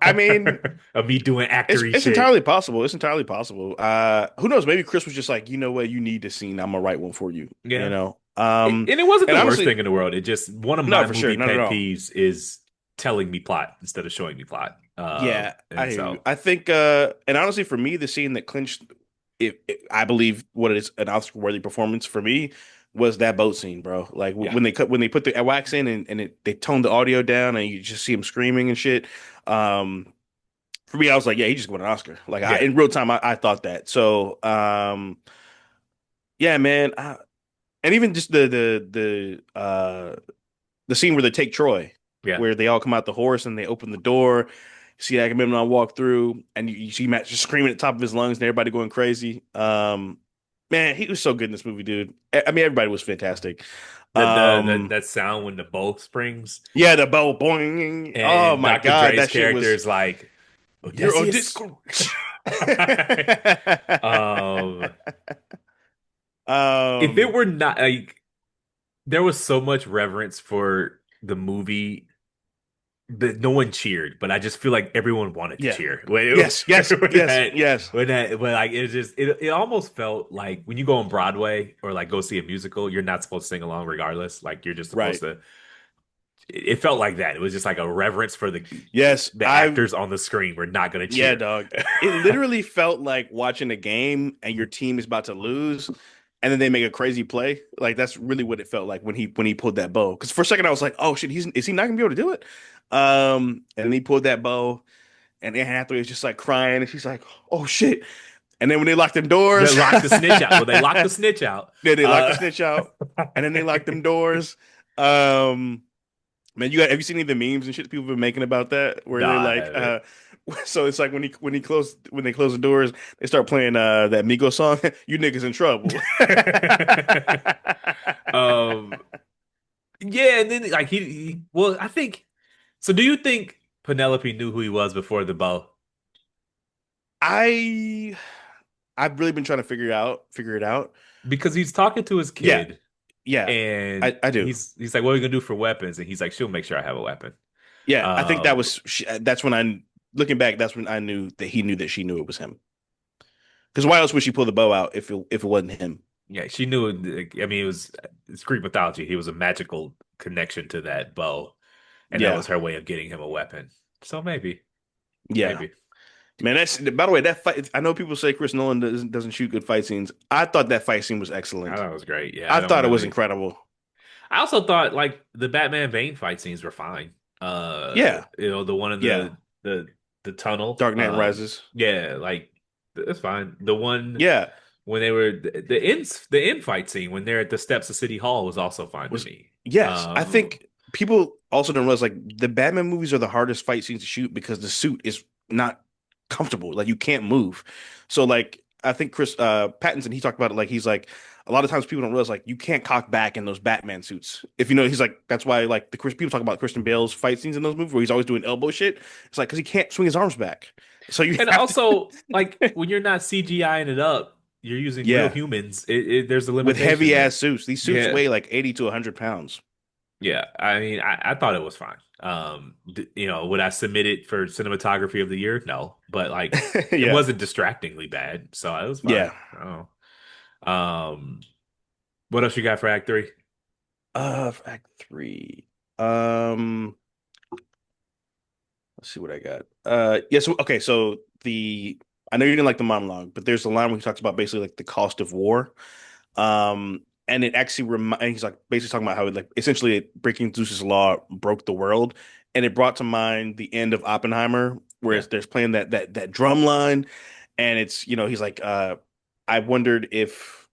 I mean,
of me doing actory
it's
shit.
entirely possible. It's entirely possible. Who knows? Maybe Chris was just like, you know what, you need this scene. I'm gonna write one for you. You
Yeah,
know.
and it wasn't
And
the worst
honestly,
thing in the world. It just one of
no,
my
for sure,
movie
not at
pet
all.
peeves is telling me plot instead of showing me plot.
Yeah, I
And
hear you.
so
I think, and honestly, for me, the scene that clinched, I believe, what it is an Oscar-worthy performance for me was that boat scene, bro. Like
yeah,
when they put the wax in and they toned the audio down and you just see him screaming and shit. Um, for me, I was like, yeah, he just won an Oscar. Like
yeah,
in real time, I thought that. So, yeah, man, and even just the scene where they take Troy,
yeah.
where they all come out the horse and they open the door. You see Agamemnon walk through, and you see Matt just screaming at the top of his lungs, and everybody going crazy. Man, he was so good in this movie, dude. I mean, everybody was fantastic. Um,
That sound when the bow springs.
yeah, the bow boing. Oh
And
my
Dr.
God,
Dre's
that shit
character
was
is like,
you're a
Odysseus?
disco.
Um, if it
um,
were not like there was so much reverence for the movie no one cheered, but I just feel like everyone wanted to
Yeah.
cheer
Yes, yes, yes, yes.
when like it almost felt like when you go on Broadway or like go see a musical, you're not supposed to sing along regardless. Like you're just supposed
Right.
to. It felt like that. It was just like a reverence for
Yes,
the actors on the screen. We're not going to
yeah,
cheer.
dog. It literally felt like watching a game and your team is about to lose, and then they make a crazy play. Like that's really what it felt like when he pulled that bow. Because for a second I was like, oh shit, is he not gonna be able to do it? And then he pulled that bow, and Anne Hathaway is just like crying, and she's like, oh shit. And then when they locked them
They
doors,
locked the snitch out. Well, they locked the snitch out.
then they locked the
Uh,
snitch out, and then they locked them doors. Um, Man, have you seen any of the memes and shit people have been making about that? Where they're
nah, I
like,
haven't.
so it's like when they close the doors, they start playing that Migos song, "You niggas in trouble."
um, yeah, and then like well, I think so. Do you think Penelope knew who he was before the bow?
I I've really been trying to figure it out.
Because he's talking to his
Yeah,
kid,
yeah,
and
I do.
he's like, "What are we gonna do for weapons?" And he's like, "She'll make sure I have a weapon."
Yeah, I think
Um,
that's when I looking back, that's when I knew that he knew that she knew it was him. Because why else would she pull the bow out if it wasn't him?
yeah, she knew. I mean, it's Greek mythology. He was a magical connection to that bow, and that
Yeah,
was her way of getting him a weapon. So
yeah.
maybe.
Man, that's by the way, that fight. I know people say Chris Nolan doesn't shoot good fight scenes. I thought that fight scene was
I
excellent.
thought it was great. Yeah, I
I
don't
thought it was
really.
incredible.
I also thought like the Batman Bane fight scenes were fine.
Yeah,
The one in
yeah.
the tunnel.
Dark Knight Rises.
Yeah, like it's fine. The one
Yeah,
when they were the end fight scene when they're at the steps of City Hall was also fine to
was
me.
yes. I think people also don't realize like the Batman movies are the hardest fight scenes to shoot because the suit is not comfortable. Like you can't move. So like I think Chris Pattinson he talked about it like he's like a lot of times people don't realize like you can't cock back in those Batman suits. If you know he's like that's why like the Chris people talk about Christian Bale's fight scenes in those movies where he's always doing elbow shit. It's like because he can't swing his arms back. So you
And
have to
also, like when you're not CGIing it up, you're using real
yeah.
humans. There's a
With
limitation
heavy ass
there.
suits. These suits
Yeah,
weigh like 80 to 100 pounds.
yeah. I mean, I thought it was fine. Would I submit it for cinematography of the year? No, but like it
Yeah.
wasn't distractingly bad, so it was fine.
Yeah.
Oh, um, what else you got for Act Three?
Act three. Um, let's see what I got. Yes. Okay. So I know you didn't like the monologue, but there's a line where he talks about basically like the cost of war. And it actually and he's like basically talking about how like essentially breaking Zeus's law broke the world, and it brought to mind the end of Oppenheimer, where
Yeah,
there's playing that drum line, and it's he's like, I wondered if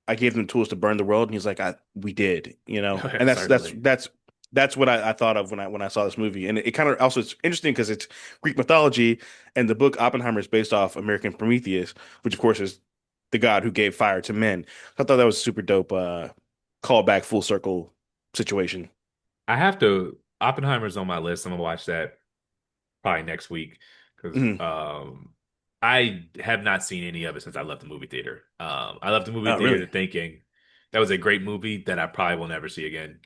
I gave them tools to burn the world, and he's like, we did, and
certainly.
that's what I thought of when I saw this movie, and it kind of also it's interesting because it's Greek mythology, and the book Oppenheimer is based off American Prometheus, which of course is the god who gave fire to men. I thought that was a super dope, callback full circle situation.
I have to. Oppenheimer's on my list. I'm gonna watch that probably next week because
Mhm.
I have not seen any of it since I left the movie theater. I left the movie
Oh,
theater
really?
thinking that was a great movie that I probably will never see again.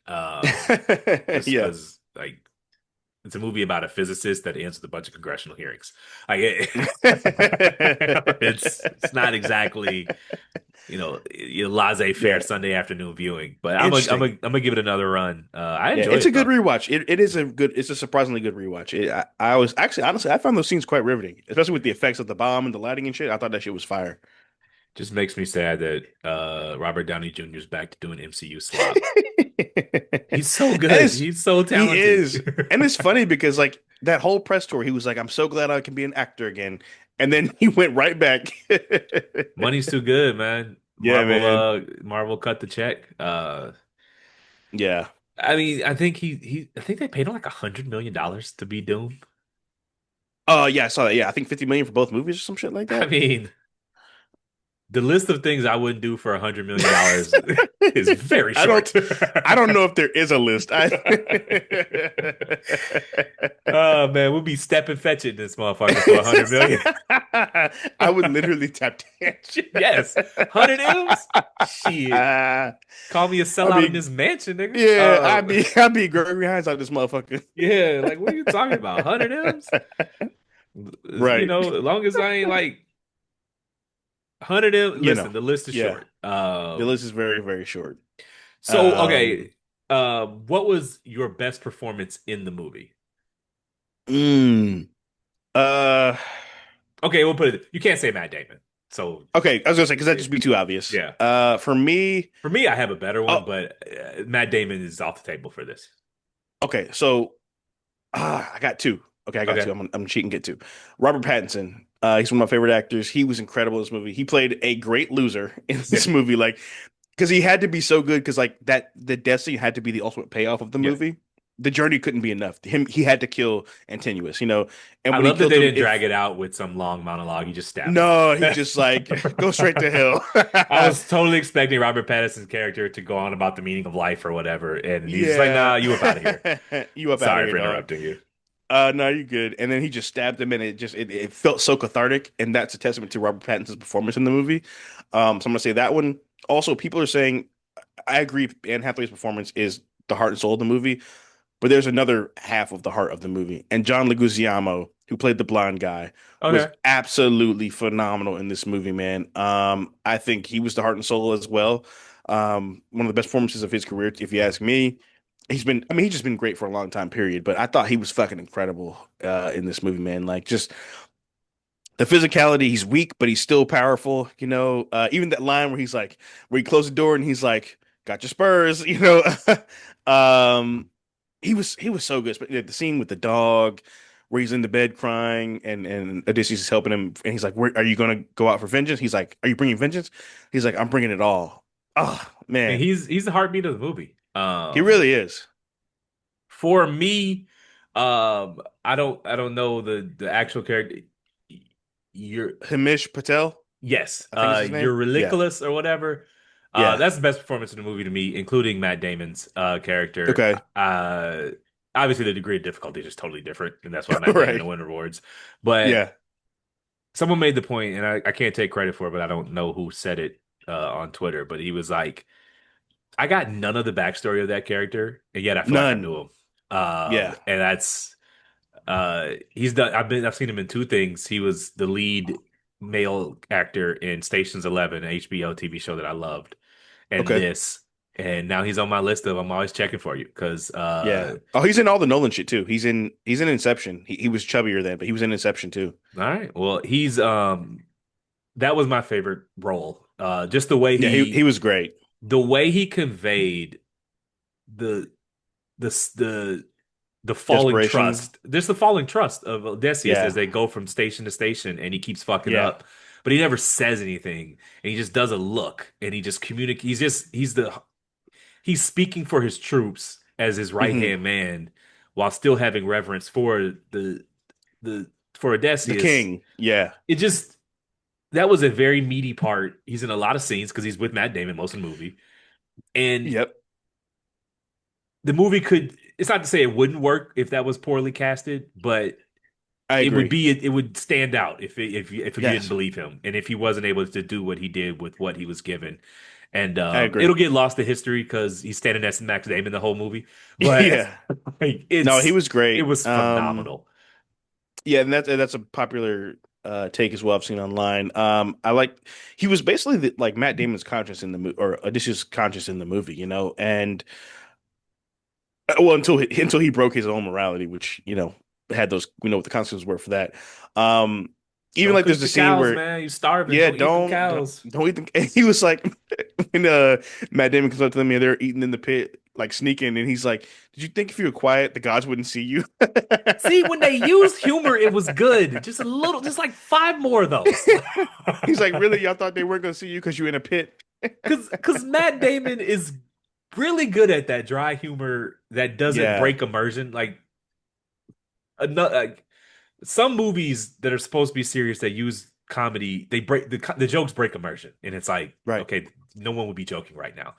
Just
Yeah.
because like it's a movie about a physicist that ends with a bunch of congressional hearings. Like it's not exactly your laissez-faire
Yeah.
Sunday afternoon viewing, but
Interesting.
I'm gonna give it another run. I
Yeah,
enjoyed
it's a
it
good
though.
rewatch. It's a surprisingly good rewatch. I was actually, honestly, I found those scenes quite riveting, especially with the effects of the bomb and the lighting and shit. I thought that shit was fire.
Just makes me sad that Robert Downey Jr. is back to doing MCU slop. He's so
And
good. He's so
he
talented.
is, and it's funny because like that whole press tour, he was like, "I'm so glad I can be an actor again," and then he went right back.
Money's too good, man.
Yeah, man.
Marvel cut the check.
Yeah.
I mean, I think they paid him like $100 million to be Doom.
Oh, yeah, I saw that. Yeah, I think 50 million for both movies or some shit like
I
that.
mean, The list of things I wouldn't do for $100 million is very
I don't
short.
I don't know if there is a list. I
Oh man, we'll be stepping fetching this motherfucker for 100 million.
I would literally tap dance.
Yes, 100 M's. Shit,
I
call me a sellout in
mean,
this mansion, nigga.
yeah, I'd be Gregory Hines out this motherfucker.
Yeah, like what are you talking about? 100 M's? You
Right.
know, as long as I ain't like 100 M.
You know.
Listen, the list is
Yeah.
short.
The list is very, very short.
So
Um,
okay, what was your best performance in the movie?
mm, uh,
Okay, we'll put it. You can't say Matt Damon. So
okay, I was gonna say because that'd just be too obvious.
yeah,
For me,
for me, I have a better one,
oh,
but Matt Damon is off the table for this.
okay, so I got two. Okay, I got two.
Okay.
I'm cheating, get two. Robert Pattinson. He's one of my favorite actors. He was incredible in this movie. He played a great loser in
Yeah.
this movie, like because he had to be so good because like that the death scene had to be the ultimate payoff of the
Yes.
movie. The journey couldn't be enough. He had to kill Antinuous, you know. And
I
when he
love that
killed
they
him,
didn't drag
if
it out with some long monologue. He just stabbed him.
no, he just like go straight to
I
hell.
was totally expecting Robert Pattinson's character to go on about the meaning of life or whatever, and he's just like,
Yeah.
"Nah, you up out of here."
You up out of
Sorry
here,
for
dog.
interrupting you.
No, you're good. And then he just stabbed him, and it felt so cathartic, and that's a testament to Robert Pattinson's performance in the movie. So I'm gonna say that one. Also, people are saying I agree. Anne Hathaway's performance is the heart and soul of the movie, but there's another half of the heart of the movie, and John Leguizamo, who played the blind guy, was
Okay.
absolutely phenomenal in this movie. Man, I think he was the heart and soul as well. One of the best performances of his career, if you ask me. I mean, he's just been great for a long time, period. But I thought he was fucking incredible in this movie, man. Like, just the physicality, he's weak, but he's still powerful. You know, even that line where where he closed the door and he's like, "Got your spurs," you know. um, he was so good. But the scene with the dog, where he's in the bed crying, and Odysseus is helping him, and he's like, "Where are you gonna go out for vengeance?" He's like, "Are you bringing vengeance?" He's like, "I'm bringing it all." Oh
And
man,
he's the heartbeat of the movie.
he really is.
For me, I don't know the actual character. You're
Hamish Patel,
Yes,
I think is his
you're
name. Yeah,
ridiculous or whatever.
yeah.
That's the best performance in the movie to me, including Matt Damon's character.
Okay,
Obviously, the degree of difficulty is just totally different, and that's why Matt Damon
right.
will win awards. But
Yeah,
someone made the point, and I can't take credit for it, but I don't know who said it on Twitter. But he was like, "I got none of the backstory of that character, and yet I feel like I knew
none.
him."
Yeah.
And that's he's done. I've seen him in two things. He was the lead male actor in Stations 11, an HBO TV show that I loved, and
Okay.
this, and now he's on my list of I'm always checking for you because
Yeah. Oh, he's in all the Nolan shit too. He's in Inception. He was chubbier then, but he was in Inception too.
all right, well he's that was my favorite role. Just the way
Yeah, he was great.
he conveyed the the the falling
Desperation.
trust. There's the falling trust of Odysseus as
Yeah.
they go from station to station, and he keeps fucking
Yeah.
up, but he never says anything, and he just does a look, and he just communicates. He's speaking for his troops as his right
Hmm.
hand man, while still having reverence for the for
The
Odysseus.
King. Yeah.
It just that was a very meaty part. He's in a lot of scenes because he's with Matt Damon most of the movie, and
Yep.
the movie could. It's not to say it wouldn't work if that was poorly casted, but
I agree.
it would stand out if you didn't
Yes.
believe him and if he wasn't able to do what he did with what he was given. And
I agree.
it'll get lost to history because he's standing next to Max Damon the whole movie. But
Yeah.
like
No, he
it's
was
it
great.
was phenomenal.
Yeah, and that's a popular take as well I've seen online. I like he was basically like Matt Damon's conscious in the movie or Odysseus' conscious in the movie, you know, and well, until he broke his own morality, which had those we know what the consequences were for that. Um, Even
Don't
like there's
cook
the
the
scene
cows,
where
man. You starving.
yeah,
Don't eat them cows.
don't eat them. And he was like when Matt Damon comes up to them and they're eating in the pit like sneaking, and he's like, "Did you think if you were quiet, the gods wouldn't see you?"
See, when they used humor, it was good. Just a little, just like five more of those.
He's like, "Really, y'all thought they weren't gonna see you because you're in a pit?"
Because Matt Damon is really good at that dry humor that doesn't
Yeah,
break immersion. Like some movies that are supposed to be serious that use comedy, they break the jokes break immersion, and it's like,
Right.
okay, no one would be joking right now.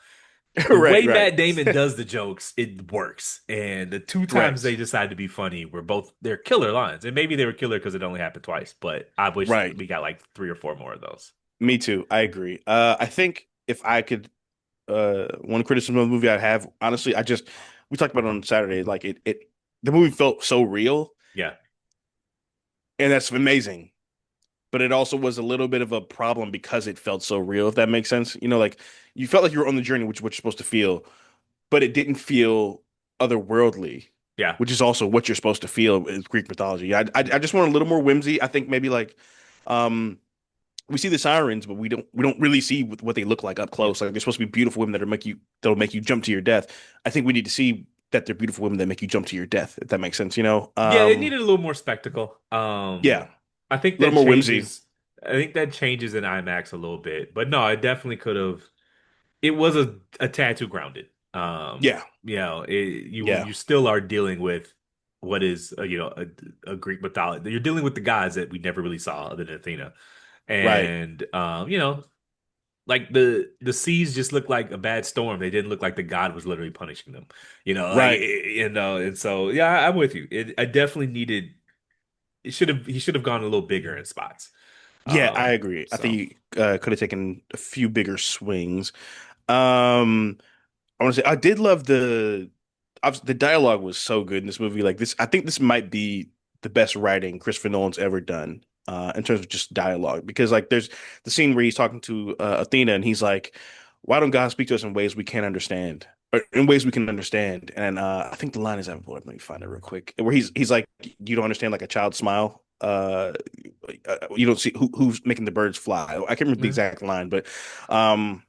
The
Right,
way
right.
Matt Damon does the jokes, it works. And the two times
Right.
they decide to be funny were both they're killer lines. And maybe they were killer because it only happened twice, but I wish
Right.
we got like three or four more of those.
Me too. I agree. I think if I could one criticism of the movie I have, honestly, we talked about it on Saturday, like the movie felt so real,
Yeah.
and that's amazing. But it also was a little bit of a problem because it felt so real, if that makes sense. You know, like you felt like you were on the journey, which what you're supposed to feel, but it didn't feel otherworldly,
Yeah.
which is also what you're supposed to feel in Greek mythology. I just want a little more whimsy. I think maybe like um we see the sirens, but we don't really see what they look like up
Yeah.
close. Like they're supposed to be beautiful women that'll make you jump to your death. I think we need to see that they're beautiful women that make you jump to your death, if that makes sense, you know?
Yeah, it needed a little more spectacle.
Yeah, a
I think
little
that
more whimsy.
changes. I think that changes in IMAX a little bit, but no, it definitely could have. It was a tad too grounded.
Yeah, yeah,
You still are dealing with what is a Greek mythology. You're dealing with the gods that we never really saw other than Athena,
right,
and like the seas just looked like a bad storm. They didn't look like the god was literally punishing them.
right.
And so yeah, I'm with you. I definitely needed. It should have he should have gone a little bigger in spots.
Yeah, I agree. I think
So
he could have taken a few bigger swings. Um, I want to say I did love the dialogue was so good in this movie. Like this, I think this might be the best writing Christopher Nolan's ever done in terms of just dialogue. Because like there's the scene where he's talking to Athena and he's like, "Why don't God speak to us in ways we can't understand?" Or in ways we can understand. And I think the line is, let me find it real quick. Where he's like, "You don't understand like a child's smile. You don't see who's making the birds fly." I can't remember the
yeah.
exact line, but um,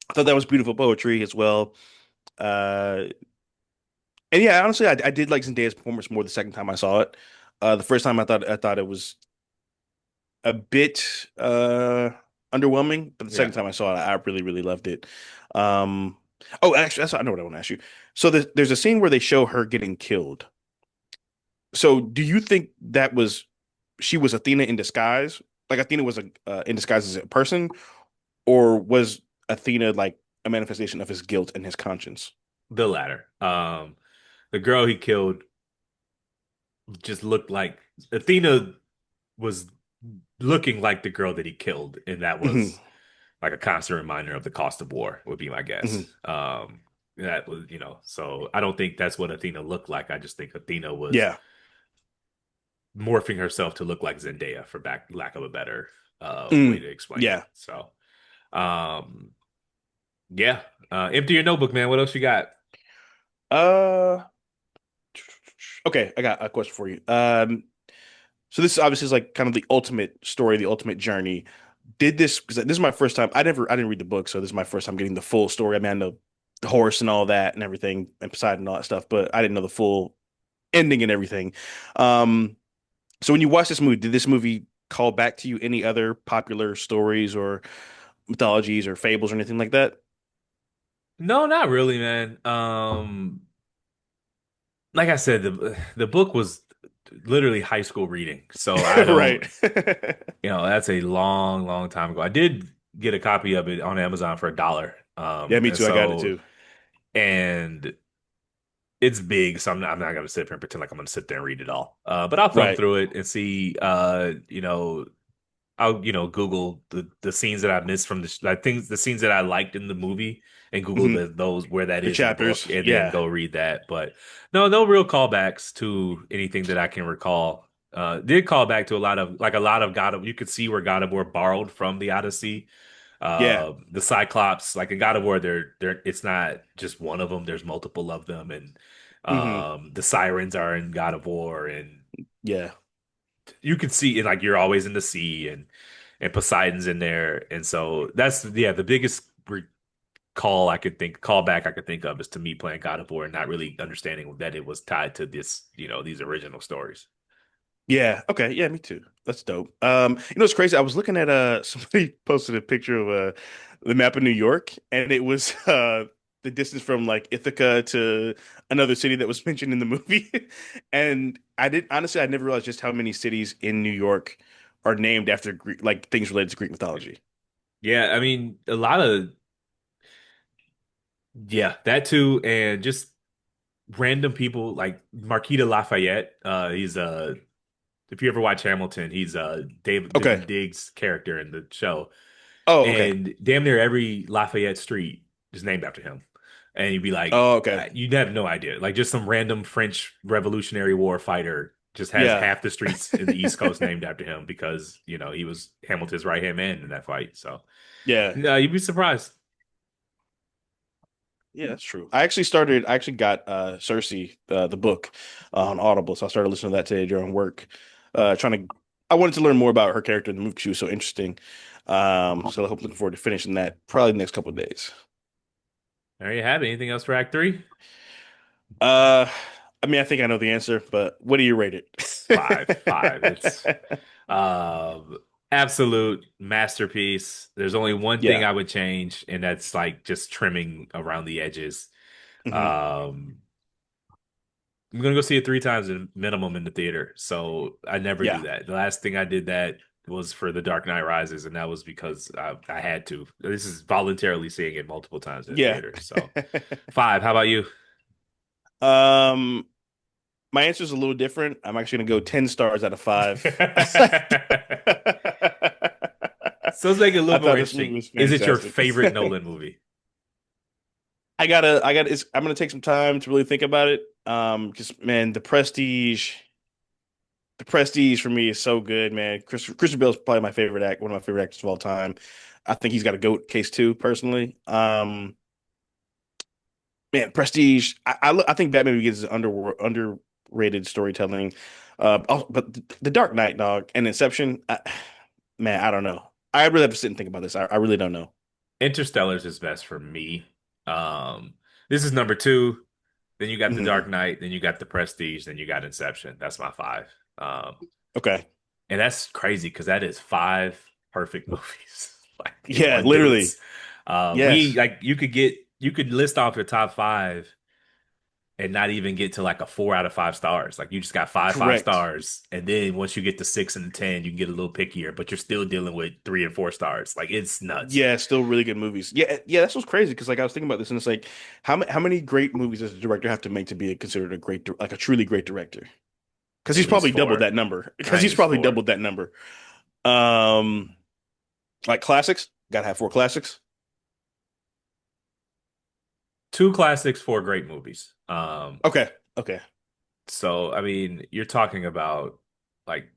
I thought that was beautiful poetry as well. Uh, and yeah, honestly, I did like Zendaya's performance more the second time I saw it. The first time I thought it was a bit underwhelming, but the
Yeah.
second time I saw it, I really really loved it. Um, oh, actually, I know what I want to ask you. So there's a scene where they show her getting killed. So do you think that was she was Athena in disguise? Like Athena was in disguise as a person, or was Athena like a manifestation of his guilt and his conscience?
The latter. The girl he killed just looked like Athena was looking like the girl that he killed, and that
Hmm.
was like a constant reminder of the cost of war, would be my guess.
Hmm.
That was, so I don't think that's what Athena looked like. I just think Athena was
Yeah.
morphing herself to look like Zendaya, for lack of a better way
Mm.
to explain it.
Yeah.
So, um, yeah. Empty your notebook, man. What else you got?
Uh, okay, I got a question for you. So this obviously is like kind of the ultimate story, the ultimate journey. Did this because this is my first time. I didn't read the book, so this is my first time getting the full story. I mean, I know the horse and all that and everything, and Poseidon and all that stuff, but I didn't know the full ending and everything. Um, so when you watch this movie, did this movie call back to you any other popular stories or mythologies or fables or anything like that?
No, not really, man. Like I said, the book was literally high school reading, so I
Right.
don't, that's a long, long time ago. I did get a copy of it on Amazon for $1.
Yeah, me
And
too. I got it
so,
too.
and it's big, so I'm not gonna sit there and pretend like I'm gonna sit there and read it all. But I'll thumb
Right.
through it and see, I'll Google the scenes that I missed from the scenes that I liked in the movie, and Google
Hmm.
those where that
The
is in the book,
chapters.
and then
Yeah.
go read that. But no real callbacks to anything that I can recall. Did call back to a lot of God of you could see where God of War borrowed from the Odyssey.
Yeah.
The Cyclops, like in God of War, they're it's not just one of them. There's multiple of them, and
Hmm.
the sirens are in God of War, and
Yeah.
you could see it like you're always in the sea, and Poseidon's in there, and so that's the biggest callback I could think of is to me playing God of War and not really understanding that it was tied to these original stories.
Yeah. Okay. Yeah, me too. That's dope. It's crazy. I was looking at somebody posted a picture of the map of New York, and it was the distance from like Ithaca to another city that was mentioned in the movie. And I never realized just how many cities in New York are named after Greek, like things related to Greek mythology.
Yeah, I mean, a lot of yeah, that too, and just random people like Marquita Lafayette. He's if you ever watch Hamilton, he's David
Okay.
Dylan Diggs' character in the show,
Oh, okay.
and damn near every Lafayette street is named after him. And you'd be like,
Oh, okay.
you'd have no idea. Like just some random French Revolutionary War fighter just has
Yeah.
half the streets in the East Coast named after him because, he was Hamilton's right hand man in that fight. So,
Yeah.
yeah, you'd be surprised.
Yeah, that's true. I actually got Cersei, the book, on Audible, so I started listening to that today during work. Trying to I wanted to learn more about her character in the movie 'cause she was so interesting. So I hope looking forward to finishing that probably the next couple of days.
There you have it. Anything else for Act Three?
Uh, I mean, I think I know the answer, but what do you rate
Five, five.
it?
It's absolute masterpiece. There's only one thing
Yeah.
I would change, and that's like just trimming around the edges.
Hmm.
Um, I'm gonna go see it three times in minimum in the theater. So I never do
Yeah.
that. The last thing I did that was for The Dark Knight Rises, and that was because I had to. This is voluntarily seeing it multiple times in the
Yeah.
theater. So five. How about you?
Um, my answer is a little different. I'm actually gonna go 10 stars out of 5.
So let's make it a
I
little more
thought this movie
interesting.
was
Is it your
fantastic.
favorite Nolan movie?
I'm gonna take some time to really think about it. Just man, the Prestige for me is so good, man. Christian Bale's probably one of my favorite actors of all time. I think he's got a GOAT case too, personally. Man, Prestige. I think Batman Begins is underrated storytelling. But the Dark Knight, dog, and Inception. Man, I don't know. I really have to sit and think about this. I really don't know.
Interstellar's is best for me. Um, this is number two. Then you got The
Hmm.
Dark Knight. Then you got The Prestige. Then you got Inception. That's my five. Um,
Okay.
and that's crazy because that is five perfect movies like in
Yeah,
one
literally.
dance. We
Yes.
like you could list off your top five and not even get to like a 4 out of 5 stars. Like you just got five
Correct.
stars, and then once you get to 6 and 10, you can get a little pickier, but you're still dealing with 3 and 4 stars. Like it's nuts.
Yeah, still really good movies. Yeah, yeah, that's what's crazy because like I was thinking about this and it's like how many great movies does a director have to make to be considered like a truly great director? Because
At
he's
least
probably doubled
four.
that number.
I
Because
think
he's
it's
probably
four.
doubled that number. Um, like classics, gotta have 4 classics.
Two classics, four great movies.
Okay, okay,
So I mean, you're talking about like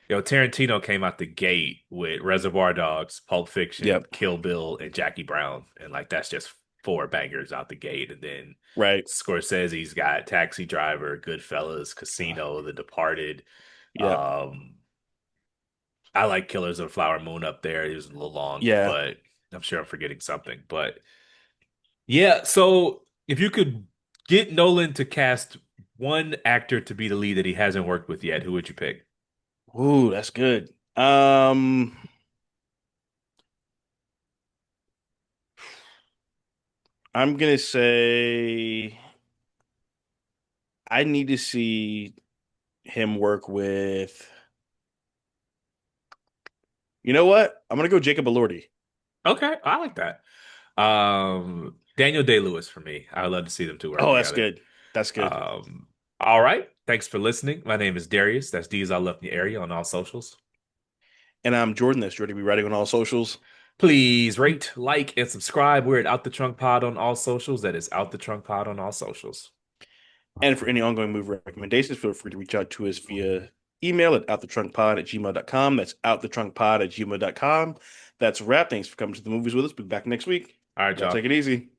Tarantino came out the gate with Reservoir Dogs, Pulp Fiction,
yep,
Kill Bill, and Jackie Brown, and like that's just four bangers out the gate. And then
right,
Scorsese's got Taxi Driver, Goodfellas, Casino, The Departed.
yep,
Um, I like Killers of the Flower Moon up there. It was a little long,
yeah.
but I'm sure I'm forgetting something. But yeah, so if you could get Nolan to cast one actor to be the lead that he hasn't worked with yet, who would you pick?
Ooh, that's good. Um, I'm gonna say I need to see him work with. You know what? I'm gonna go Jacob Elordi.
Okay, I like that. Daniel Day-Lewis for me. I would love to see them two work
Oh, that's
together.
good. That's good.
All right. Thanks for listening. My name is Darius. That's D's I Love in the Area on all socials.
And I'm Jordan. That's Jordan. Be writing on all socials.
Please rate, like, and subscribe. We're at Out the Trunk Pod on all socials. That is Out the Trunk Pod on all socials.
And for any ongoing movie recommendations, feel free to reach out to us via email at outthetrunkpod@gmail.com. That's outthetrunkpod@gmail.com. That's a wrap. Thanks for coming to the movies with us. Be back next week.
All right,
Y'all
y'all.
take it easy.